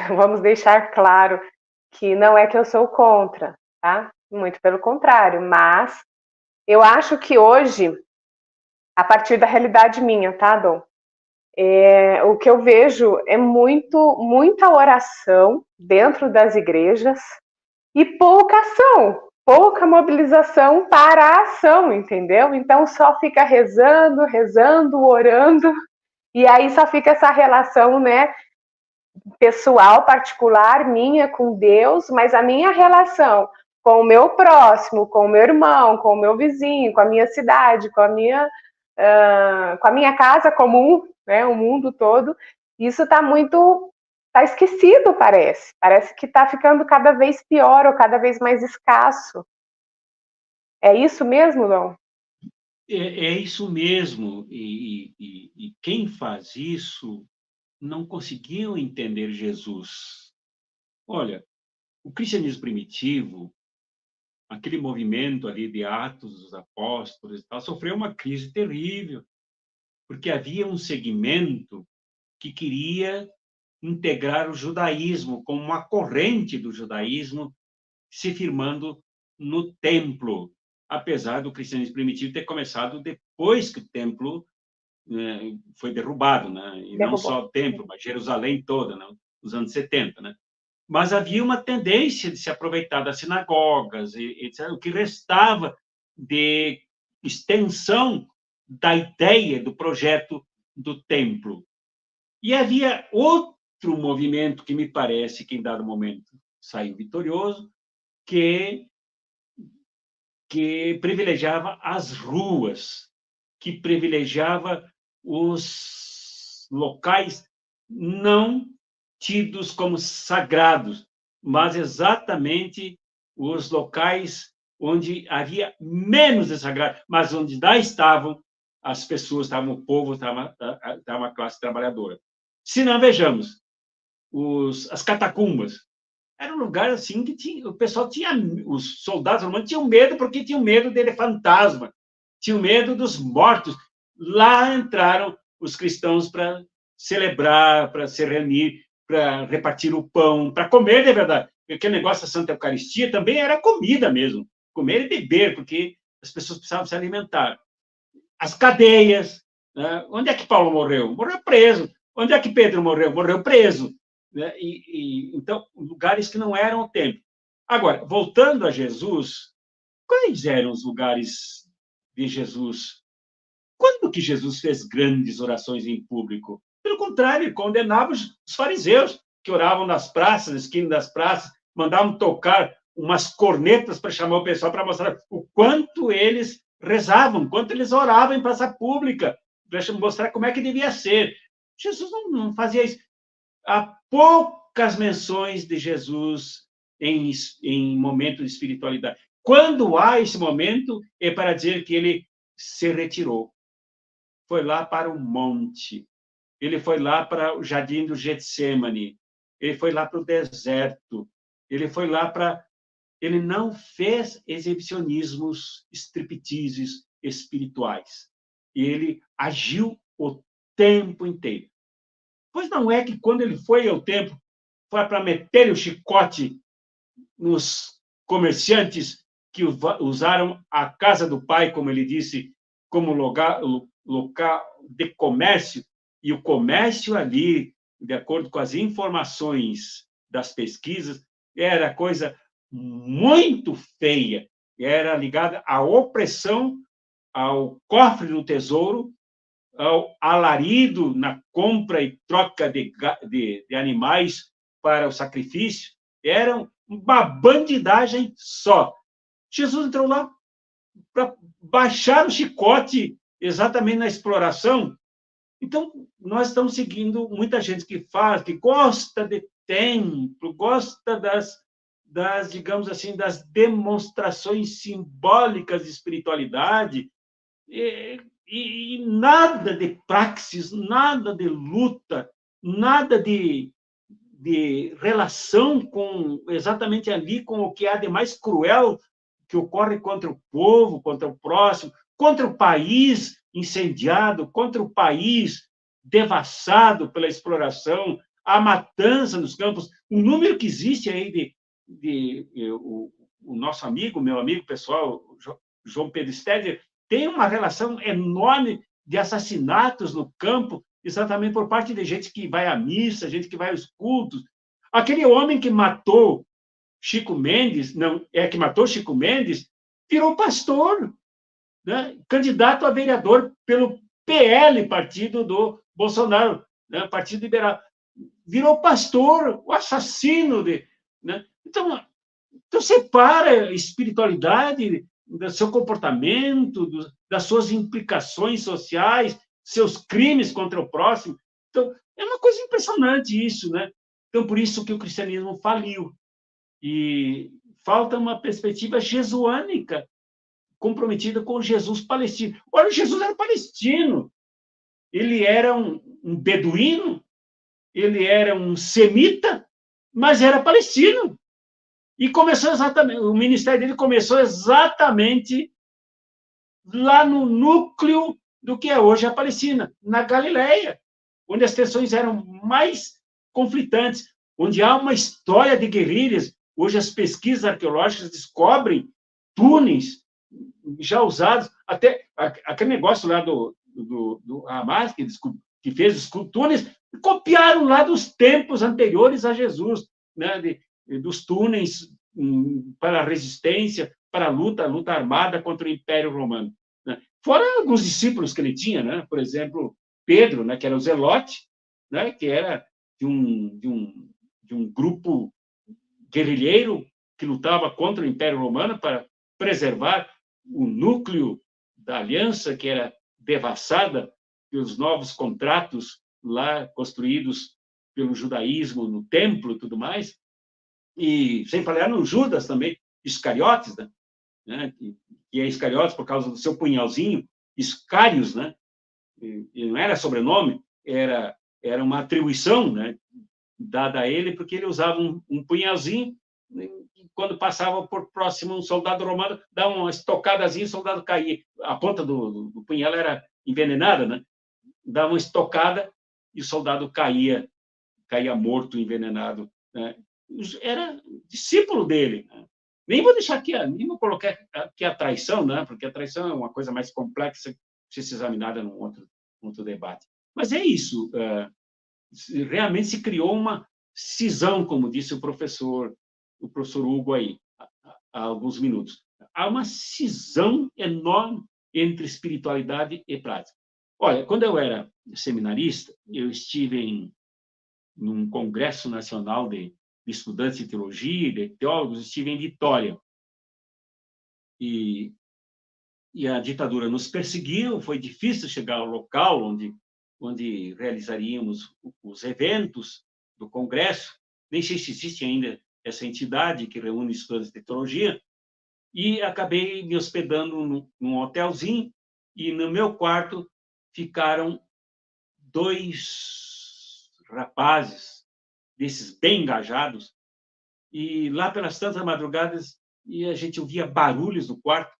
vamos deixar claro que não é que eu sou contra, tá? Muito pelo contrário, mas eu acho que hoje, a partir da realidade minha, tá, Dom? O que eu vejo é muita oração dentro das igrejas e pouca ação, pouca mobilização para a ação, entendeu? Então só fica rezando, orando, e aí só fica essa relação, né, pessoal, particular, minha com Deus, mas a minha relação com o meu próximo, com o meu irmão, com o meu vizinho, com a minha cidade, com a minha casa comum, né, o mundo todo, isso está esquecido, parece que está ficando cada vez pior ou cada vez mais escasso. É isso mesmo, Dom? É isso mesmo, e quem faz isso não conseguiu entender Jesus. Olha, o cristianismo primitivo, aquele movimento ali de Atos dos Apóstolos e tal, sofreu uma crise terrível, porque havia um segmento que queria integrar o judaísmo como uma corrente do judaísmo se firmando no templo, apesar do cristianismo primitivo ter começado depois que o templo foi derrubado, né? E não só o templo, mas Jerusalém toda, né? Nos anos 70, né? Mas havia uma tendência de se aproveitar das sinagogas, etc., o que restava de extensão da ideia do projeto do templo. E havia movimento que me parece que, em dado momento, saiu vitorioso, que privilegiava as ruas, que privilegiava os locais não tidos como sagrados, mas exatamente os locais onde havia menos de sagrado, mas onde lá estavam as pessoas, estava o povo, estava a classe trabalhadora. Se não, vejamos, as catacumbas. Era um lugar assim que o pessoal tinha, os soldados romanos tinham medo, porque tinham medo dele fantasma, tinham medo dos mortos. Lá entraram os cristãos para celebrar, para se reunir, para repartir o pão, para comer de verdade. Aquele negócio da Santa Eucaristia também era comida mesmo, comer e beber, porque as pessoas precisavam se alimentar. As cadeias, né? Onde é que Paulo morreu? Morreu preso. Onde é que Pedro morreu? Morreu preso. Né? Então, lugares que não eram o templo. Agora, voltando a Jesus, quais eram os lugares de Jesus? Quando que Jesus fez grandes orações em público? Pelo contrário, ele condenava os fariseus, que oravam nas praças, na esquina das praças, mandavam tocar umas cornetas para chamar o pessoal, para mostrar o quanto eles rezavam, quanto eles oravam em praça pública, para mostrar como é que devia ser. Jesus não fazia isso. Há poucas menções de Jesus em momento de espiritualidade. Quando há esse momento, é para dizer que ele se retirou. Foi lá para o monte. Ele foi lá para o jardim do Getsêmani. Ele foi lá para o deserto. Ele foi lá para... Ele não fez exibicionismos, stripteases espirituais. Ele agiu o tempo inteiro. Pois não é que, quando ele foi ao templo, foi para meter o chicote nos comerciantes que usaram a casa do pai, como ele disse, como local de comércio, e o comércio ali, de acordo com as informações das pesquisas, era coisa muito feia, era ligada à opressão, ao cofre do tesouro, ao alarido na compra e troca de animais para o sacrifício. Era uma bandidagem só. Jesus entrou lá para baixar o chicote exatamente na exploração. Então, nós estamos seguindo muita gente que faz, que gosta de templo, gosta das digamos assim, das demonstrações simbólicas de espiritualidade, e nada de praxis, nada de luta, nada de relação com exatamente ali com o que há de mais cruel que ocorre contra o povo, contra o próximo, contra o país incendiado, contra o país devassado pela exploração, a matança nos campos. O número que existe aí o nosso amigo, meu amigo pessoal, João Pedro Stedler, tem uma relação enorme de assassinatos no campo, exatamente por parte de gente que vai à missa, gente que vai aos cultos. Aquele homem que matou Chico Mendes, virou pastor, né? Candidato a vereador pelo PL, partido do Bolsonaro, né? Partido Liberal. Virou pastor, o assassino né? Então, separa a espiritualidade do seu comportamento, das suas implicações sociais, seus crimes contra o próximo. Então, é uma coisa impressionante isso, né? Então, por isso que o cristianismo faliu. E falta uma perspectiva jesuânica, comprometida com Jesus palestino. Olha, Jesus era palestino. Ele era um beduíno, ele era um semita, mas era palestino. E começou exatamente, o ministério dele começou exatamente lá no núcleo do que é hoje a Palestina, na Galileia, onde as tensões eram mais conflitantes, onde há uma história de guerrilhas. Hoje as pesquisas arqueológicas descobrem túneis já usados, até aquele negócio lá do Hamas, que fez os túneis, copiaram lá dos tempos anteriores a Jesus, né, dos túneis para a resistência, para a luta armada contra o Império Romano. Né? Fora alguns discípulos que ele tinha, né? Por exemplo, Pedro, né, que era o Zelote, né, que era de um grupo guerrilheiro que lutava contra o Império Romano para preservar o núcleo da aliança, que era devassada pelos novos contratos lá construídos pelo judaísmo no templo e tudo mais, e sem falar no Judas também, Iscariotes, né? Que é Iscariotes por causa do seu punhalzinho, Iscários, né? E não era sobrenome, era uma atribuição, né, dada a ele, porque ele usava um punhalzinho, e quando passava por próximo um soldado romano, dava uma estocadazinha, o soldado caía. A ponta do punhal era envenenada, né? Dava uma estocada e o soldado caía morto, envenenado, né? Era discípulo dele, né? Nem vou deixar aqui, nem vou colocar aqui a traição, né? Porque a traição é uma coisa mais complexa, precisa ser examinada num outro debate. Mas é isso, realmente se criou uma cisão, como disse o professor Hugo aí, há alguns minutos. Há uma cisão enorme entre espiritualidade e prática. Olha, quando eu era seminarista, eu estive num congresso nacional de estudantes de teologia, de teólogos, estive em Vitória. E a ditadura nos perseguiu, foi difícil chegar ao local onde realizaríamos os eventos do congresso. Nem sei se existe ainda essa entidade que reúne estudantes de teologia, e acabei me hospedando num hotelzinho, e no meu quarto ficaram 2 rapazes, desses bem engajados, e lá pelas tantas madrugadas, e a gente ouvia barulhos no quarto,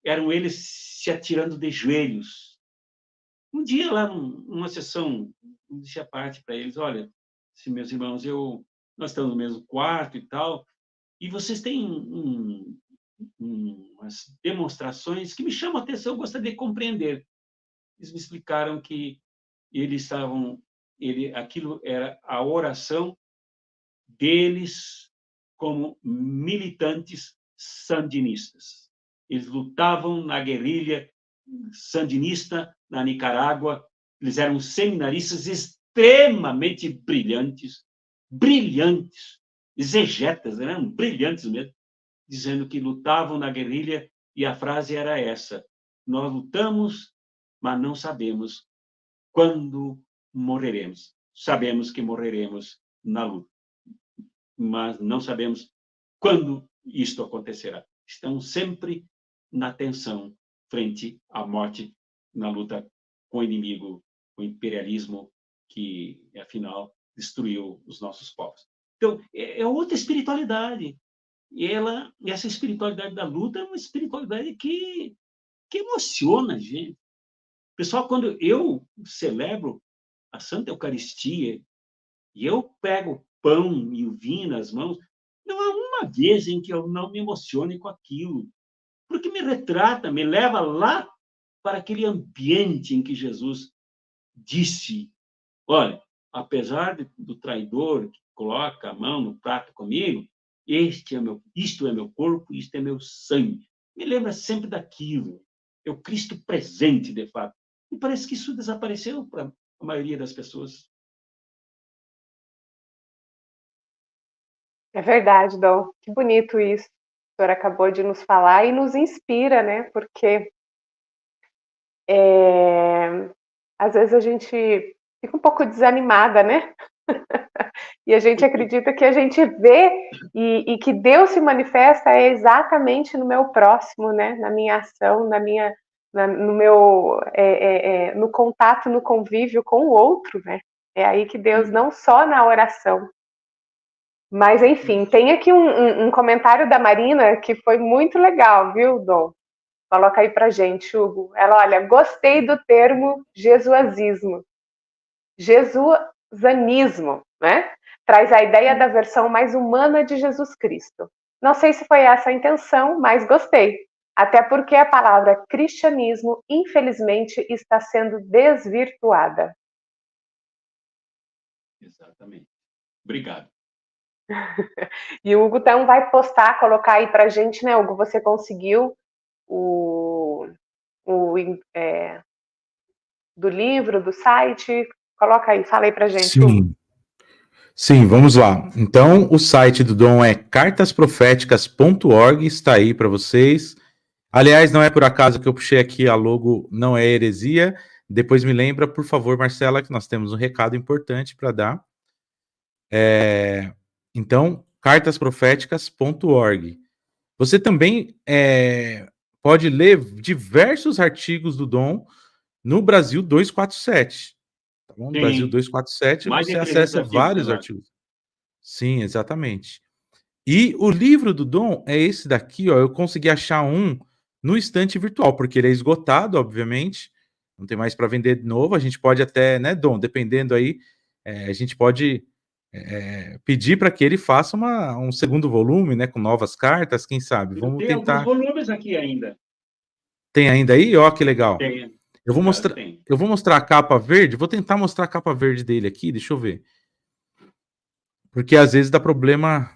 eram eles se atirando de joelhos. Um dia, lá numa sessão, eu disse à parte para eles, olha, meus irmãos, nós estamos no mesmo quarto e tal, e vocês têm umas demonstrações que me chamam a atenção, eu gostaria de compreender. Eles me explicaram que aquilo era a oração deles como militantes sandinistas. Eles lutavam na guerrilha sandinista na Nicarágua, eles eram seminaristas extremamente brilhantes, exegetas, eram brilhantes mesmo, dizendo que lutavam na guerrilha, e a frase era essa: nós lutamos, mas não sabemos quando morreremos. Sabemos que morreremos na luta, mas não sabemos quando isto acontecerá. Estão sempre na tensão frente à morte, na luta com o inimigo, o imperialismo que, afinal, destruiu os nossos povos. Então, é outra espiritualidade. E essa espiritualidade da luta é uma espiritualidade que emociona a gente. Pessoal, quando eu celebro a Santa Eucaristia e eu pego o pão e o vinho nas mãos, não há uma vez em que eu não me emocione com aquilo, porque me retrata, me leva lá para aquele ambiente em que Jesus disse, olha, apesar do traidor que coloca a mão no prato comigo, isto é meu corpo, isto é meu sangue. Me lembra sempre daquilo. É o Cristo presente, de fato. E parece que isso desapareceu para a maioria das pessoas. É verdade, Dom. Que bonito isso. O senhor acabou de nos falar e nos inspira, né? Porque às vezes a gente fica um pouco desanimada, né? E a gente acredita que a gente vê e que Deus se manifesta exatamente no meu próximo, né? Na minha ação, no meu no contato, no convívio com o outro, né? É aí que Deus, não só na oração. Mas, enfim, tem aqui um comentário da Marina que foi muito legal, viu, Dom? Coloca aí pra gente, Hugo. Ela, olha, gostei do termo jesuazismo. Jesusanismo, né? Traz a ideia da versão mais humana de Jesus Cristo. Não sei se foi essa a intenção, mas gostei. Até porque a palavra cristianismo, infelizmente, está sendo desvirtuada. Exatamente. Obrigado. E o Hugo então vai postar, colocar aí pra gente, né, Hugo? Você conseguiu do livro, do site? Coloca aí, fala aí pra gente, Sim. Hugo. Sim, vamos lá. Então, o site do Dom é cartasproféticas.org, está aí para vocês. Aliás, não é por acaso que eu puxei aqui a logo Não é Heresia. Depois me lembra, por favor, Marcela, que nós temos um recado importante para dar. Então, cartasproféticas.org. Você também pode ler diversos artigos do Dom no Brasil 247. Tá bom? No Brasil Tem 247 mais de você 300 acessa artigos vários lá. artigos. Sim, exatamente. E o livro do Dom é esse daqui, ó. Eu consegui achar um no estante virtual, porque ele é esgotado, obviamente. Não tem mais para vender de novo. A gente pode até, né, Dom, dependendo aí, a gente pode pedir para que ele faça um segundo volume, né, com novas cartas, quem sabe? Eu Vamos tenho alguns tentar. volumes aqui ainda. Tem ainda aí? Ó, que legal. Tem, Eu vou claro que mostrar, tem. eu vou mostrar a capa verde. Vou tentar mostrar a capa verde dele aqui. Deixa eu ver. Porque às vezes dá problema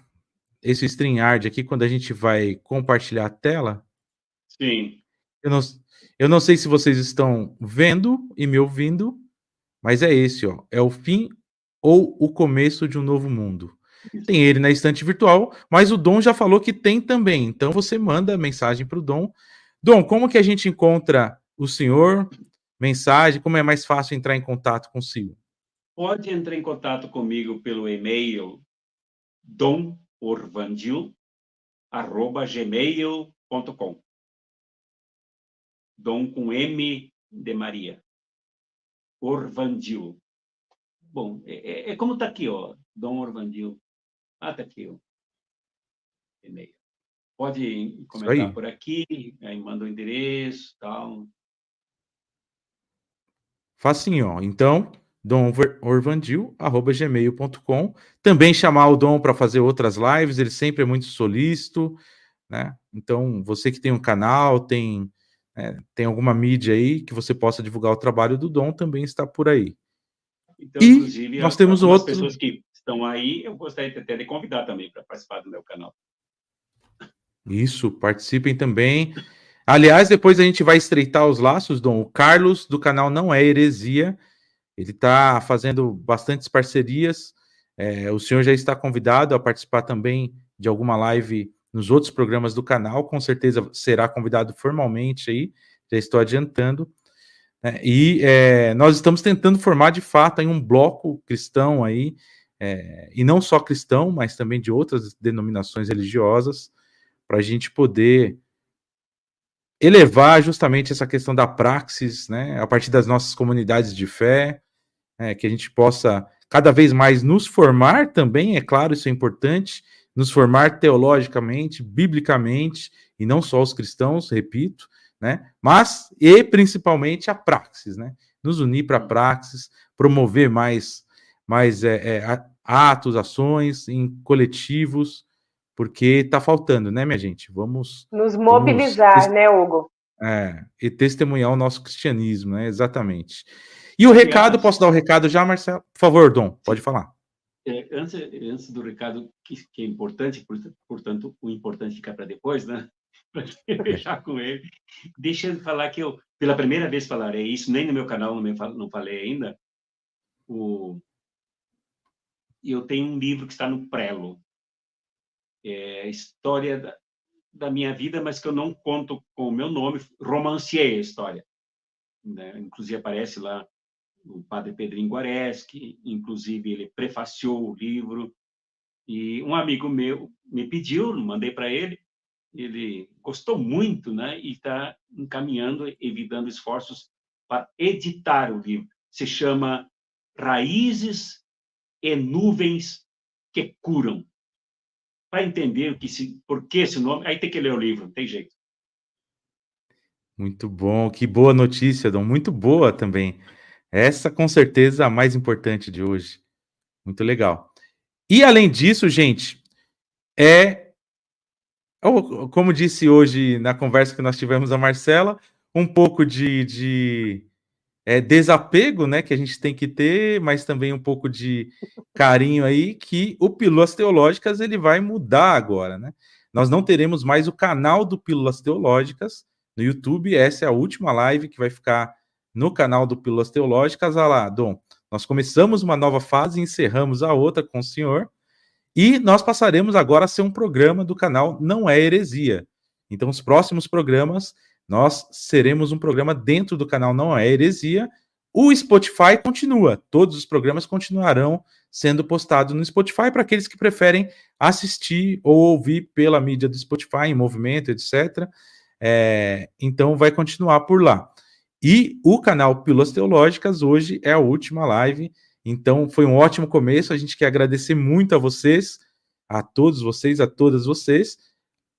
esse StreamYard aqui quando a gente vai compartilhar a tela. Sim. Eu não, eu não sei se vocês estão vendo e me ouvindo, mas é esse, ó. É o fim ou o começo de um novo mundo. Tem ele na estante virtual, mas o Dom já falou que tem também. Então você manda mensagem para o Dom. Dom, como que a gente encontra o senhor? Mensagem, como é mais fácil entrar em contato consigo? Pode entrar em contato comigo pelo e-mail domorvandil@gmail.com. Dom com M de Maria. Orvandil. Bom, é como está aqui, ó. Dom Orvandil. Ah, está aqui o e-mail. Pode Isso comentar aí. por aqui, aí manda o endereço, tal. Facinho, ó. Então, domorvandil@gmail.com. Também chamar o Dom para fazer outras lives, ele sempre é muito solícito, né? Então, você que tem um canal, tem alguma mídia aí que você possa divulgar o trabalho do Dom, também está por aí. Então, E inclusive, nós temos algumas outro. pessoas que estão aí, eu gostaria até de convidar também para participar do meu canal. Isso, participem também. Aliás, depois a gente vai estreitar os laços, Dom. O Carlos, do canal Não é Heresia, ele está fazendo bastantes parcerias. O senhor já está convidado a participar também de alguma live nos outros programas do canal. Com certeza será convidado formalmente aí. Já estou adiantando. Né? E nós estamos tentando formar de fato aí um bloco cristão aí, e não só cristão, mas também de outras denominações religiosas, para a gente poder elevar justamente essa questão da praxis, né, a partir das nossas comunidades de fé, que a gente possa cada vez mais nos formar também, é claro, isso é importante, nos formar teologicamente, biblicamente, e não só os cristãos, repito, né, mas e principalmente a praxis, né, nos unir para a praxis, promover mais atos, ações em coletivos, porque está faltando, né, minha gente? Vamos Nos mobilizar, né, Hugo? e testemunhar o nosso cristianismo, né? Exatamente. E o recado, Aliás, posso dar o recado já, Marcelo? Por favor, Dom, pode falar. antes do recado, que é importante, portanto, o importante fica para depois, né? Para fechar com ele. Deixa eu falar que eu, pela primeira vez, falarei isso, nem no meu canal não falei ainda. Eu tenho um livro que está no prelo. É história da minha vida, mas que eu não conto com o meu nome, romanciei a história. Né? Inclusive aparece lá o padre Pedrinho Guareschi, inclusive ele prefaciou o livro, e um amigo meu me pediu, mandei para ele gostou muito, né? E está encaminhando, evitando esforços para editar o livro. Se chama Raízes e Nuvens que Curam. Para entender por que esse nome, aí tem que ler o livro, não tem jeito. Muito bom, que boa notícia, Dom, muito boa também. Essa, com certeza, a mais importante de hoje. Muito legal. E, além disso, gente, como disse hoje na conversa que nós tivemos a Marcela, um pouco de desapego, né, que a gente tem que ter, mas também um pouco de carinho aí, que o Pílulas Teológicas ele vai mudar agora, né? Nós não teremos mais o canal do Pílulas Teológicas no YouTube, essa é a última live que vai ficar no canal do Pílulas Teológicas. Olha lá, Dom, Nós começamos uma nova fase e encerramos a outra com o senhor, e nós passaremos agora a ser um programa do canal Não é Heresia. Então, os próximos programas, nós seremos um programa dentro do canal Não é Heresia. O Spotify continua, todos os programas continuarão sendo postados no Spotify para aqueles que preferem assistir ou ouvir pela mídia do Spotify, em movimento, etc. Então, vai continuar por lá. E o canal Pílulas Teológicas hoje é a última live. Então, foi um ótimo começo. A gente quer agradecer muito a vocês, a todos vocês, a todas vocês.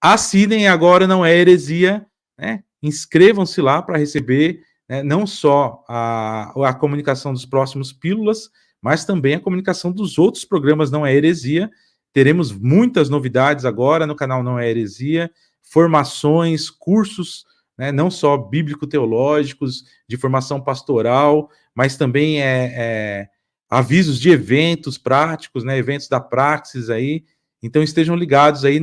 Assinem agora, Não é Heresia, né? Inscrevam-se lá para receber, né, não só a comunicação dos próximos Pílulas, mas também a comunicação dos outros programas Não é Heresia. Teremos muitas novidades agora no canal Não é Heresia, formações, cursos, né, não só bíblico-teológicos, de formação pastoral, mas também avisos de eventos práticos, né, eventos da Praxis aí. Então estejam ligados aí,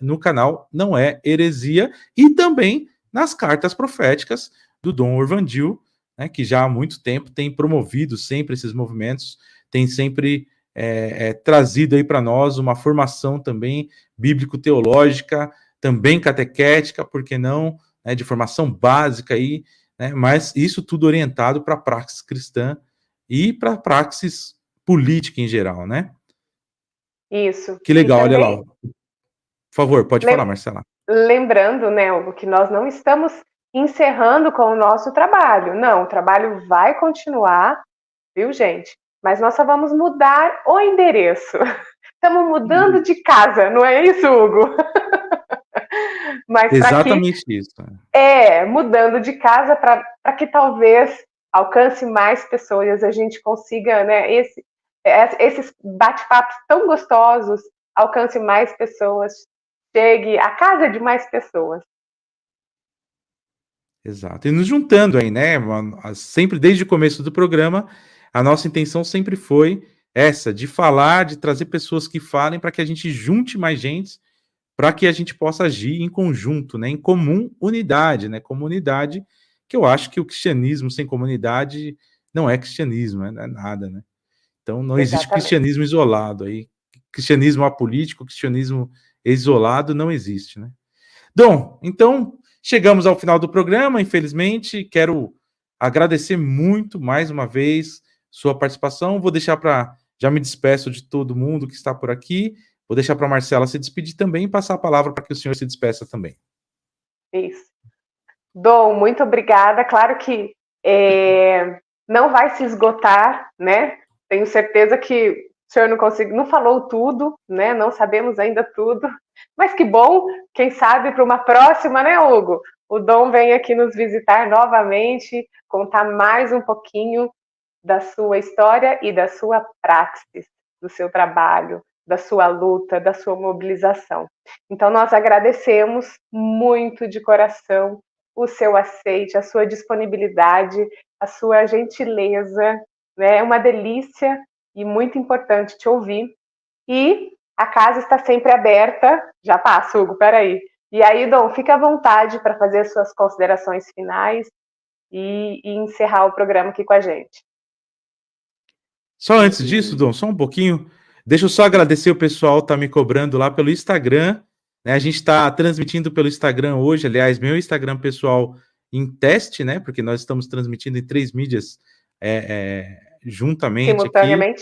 no canal Não é Heresia, e também nas cartas proféticas do Dom Orvandil, né, que já há muito tempo tem promovido sempre esses movimentos, tem sempre trazido aí para nós uma formação também bíblico-teológica, também catequética, por que não, né, de formação básica aí, né, mas isso tudo orientado para a praxis cristã e para a praxis política em geral, né? Isso. Que E legal, olha lá. também, Por favor, pode falar, Marcela. lembrando, né, Hugo, que nós não estamos encerrando com o nosso trabalho. Não, o trabalho vai continuar, viu, gente? Mas nós só vamos mudar o endereço. Estamos mudando de casa, não é isso, Hugo? Mas para que Exatamente isso. mudando de casa para que talvez alcance mais pessoas, a gente consiga, né, esses bate-papos tão gostosos, alcance mais pessoas, chegue à casa de mais pessoas. Exato. E nos juntando aí, né? Sempre desde o começo do programa, a nossa intenção sempre foi essa, de falar, de trazer pessoas que falem para que a gente junte mais gente, para que a gente possa agir em conjunto, né? Em comum unidade, né? Comunidade, que eu acho que o cristianismo sem comunidade não é cristianismo, né? Não é nada, né? Então não existe Exatamente. cristianismo isolado aí. Cristianismo apolítico, cristianismo isolado não existe, né? Dom, então chegamos ao final do programa, infelizmente. Quero agradecer muito mais uma vez sua participação. Vou deixar para. Já me despeço de todo mundo que está por aqui. Vou deixar para a Marcela se despedir também e passar a palavra para que o senhor se despeça também. Isso. Dom, muito obrigada. Claro que não vai se esgotar, né? Tenho certeza que o senhor não falou tudo, né? Não sabemos ainda tudo. Mas que bom, quem sabe para uma próxima, né, Hugo? O Dom vem aqui nos visitar novamente, contar mais um pouquinho da sua história e da sua praxis, do seu trabalho, da sua luta, da sua mobilização. Então, nós agradecemos muito de coração o seu aceite, a sua disponibilidade, a sua gentileza, né? É uma delícia e muito importante te ouvir. E a casa está sempre aberta. Já passa, Hugo, peraí. E aí, Dom, fica à vontade para fazer as suas considerações finais e encerrar o programa aqui com a gente. Só antes disso, Dom, só um pouquinho. Deixa eu só agradecer o pessoal que está me cobrando lá pelo Instagram. Né? A gente está transmitindo pelo Instagram hoje, aliás, meu Instagram pessoal em teste, né? Porque nós estamos transmitindo em 3 mídias juntamente aqui,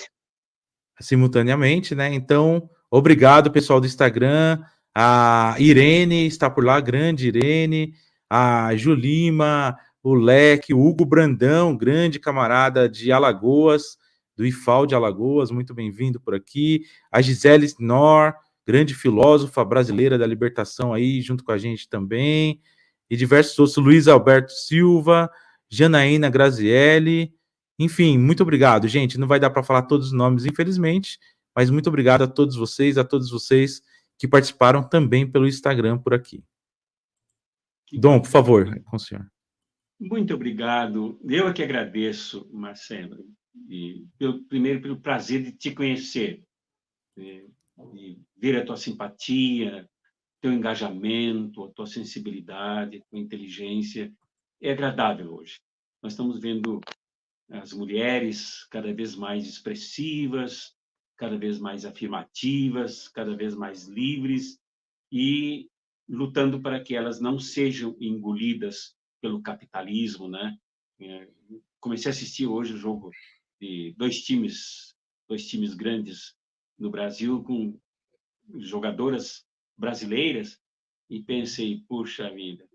simultaneamente, né? Então, obrigado, pessoal do Instagram. A Irene está por lá, grande Irene. A Julima, o Leque, o Hugo Brandão, grande camarada de Alagoas, do IFAL de Alagoas, muito bem-vindo por aqui. A Gisele Nor, grande filósofa brasileira da libertação aí, junto com a gente também. E diversos outros, Luiz Alberto Silva, Janaína Grazielli. Enfim, muito obrigado, gente. Não vai dar para falar todos os nomes, infelizmente, mas muito obrigado a todos vocês que participaram também pelo Instagram por aqui. Dom, por favor, com o senhor. Muito obrigado. Eu é que agradeço, Marcelo, primeiro pelo prazer de te conhecer, de ver a tua simpatia, teu engajamento, a tua sensibilidade, a tua inteligência. É agradável hoje. Nós estamos vendo as mulheres cada vez mais expressivas, cada vez mais afirmativas, cada vez mais livres e lutando para que elas não sejam engolidas pelo capitalismo, né? Comecei a assistir hoje o jogo de dois times grandes no Brasil com jogadoras brasileiras e pensei, puxa vida,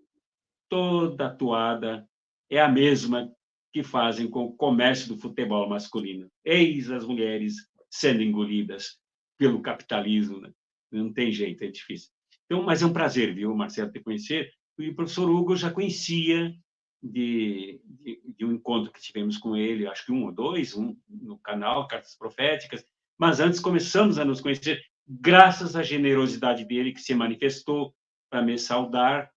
toda a toada é a mesma que fazem com o comércio do futebol masculino. Eis as mulheres sendo engolidas pelo capitalismo, né? Não tem jeito, é difícil. Então, mas é um prazer, viu, Marcelo, te conhecer. E o professor Hugo eu já conhecia de um encontro que tivemos com ele, acho que um ou dois, um no canal Cartas Proféticas, mas antes começamos a nos conhecer graças à generosidade dele que se manifestou para me saudar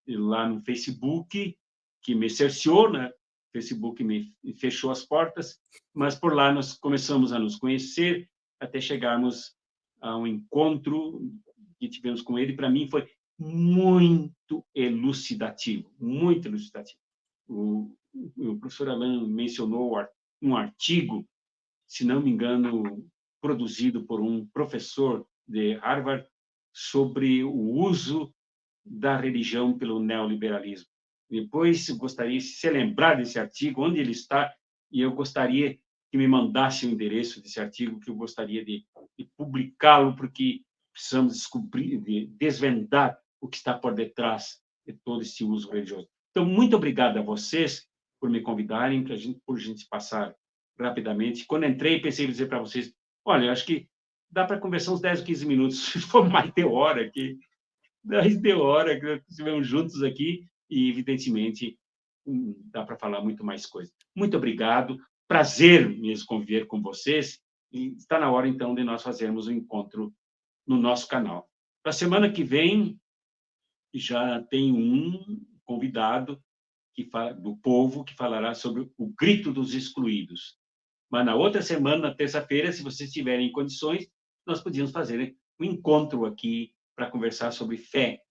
lá no Facebook, que me cerceou, né? O Facebook me fechou as portas, mas por lá nós começamos a nos conhecer até chegarmos a um encontro que tivemos com ele. Para mim foi muito elucidativo, muito elucidativo. O professor Alain mencionou um artigo, se não me engano, produzido por um professor de Harvard sobre o uso da religião pelo neoliberalismo. Depois, gostaria, se você lembrar desse artigo, onde ele está, e eu gostaria que me mandasse o endereço desse artigo, que eu gostaria de publicá-lo, porque precisamos descobrir, de desvendar o que está por detrás de todo esse uso religioso. Então, muito obrigado a vocês por me convidarem, por a gente passar rapidamente. Quando entrei, pensei em dizer para vocês, olha, acho que dá para conversar uns 10 ou 15 minutos, se for mais de hora aqui. 10 de hora que estivemos juntos aqui e, evidentemente, dá para falar muito mais coisa. Muito obrigado. Prazer mesmo conviver com vocês. E está na hora, então, de nós fazermos um encontro no nosso canal. Para a semana que vem, já tem um convidado do povo que falará sobre o grito dos excluídos. Mas na outra semana, na terça-feira, se vocês tiverem condições, nós podíamos fazer um encontro aqui para conversar sobre fé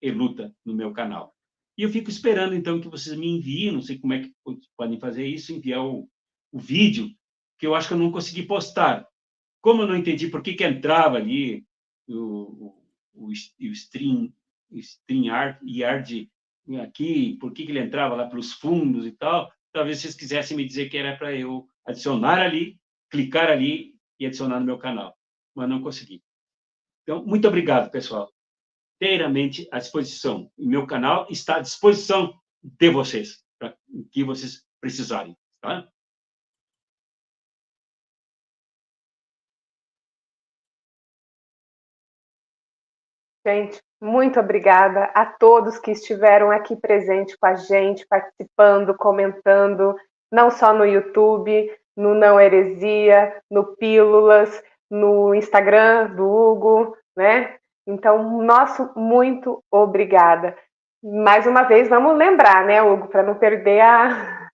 e luta no meu canal. E eu fico esperando, então, que vocês me enviem, não sei como é que podem fazer isso, enviar o vídeo, que eu acho que eu não consegui postar. Como eu não entendi por que entrava ali o StreamYard aqui, por que ele entrava lá pelos fundos e tal, talvez vocês quisessem me dizer que era para eu adicionar ali, clicar ali e adicionar no meu canal, mas não consegui. Então, muito obrigado, pessoal. Inteiramente à disposição. O meu canal está à disposição de vocês, para o que vocês precisarem. Tá? Gente, muito obrigada a todos que estiveram aqui presentes com a gente, participando, comentando, não só no YouTube, no Não Heresia, no Pílulas, no Instagram do Hugo, né? Então, nosso muito obrigada. Mais uma vez, vamos lembrar, né, Hugo, para não perder a...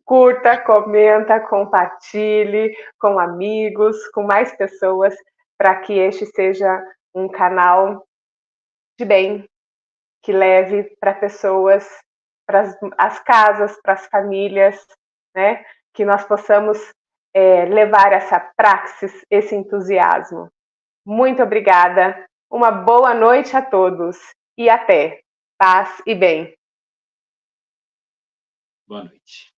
Curta, comenta, compartilhe com amigos, com mais pessoas, para que este seja um canal de bem, que leve para pessoas, para as casas, para as famílias, né? Que nós possamos levar essa praxis, esse entusiasmo. Muito obrigada, uma boa noite a todos e até. Paz e bem. Boa noite.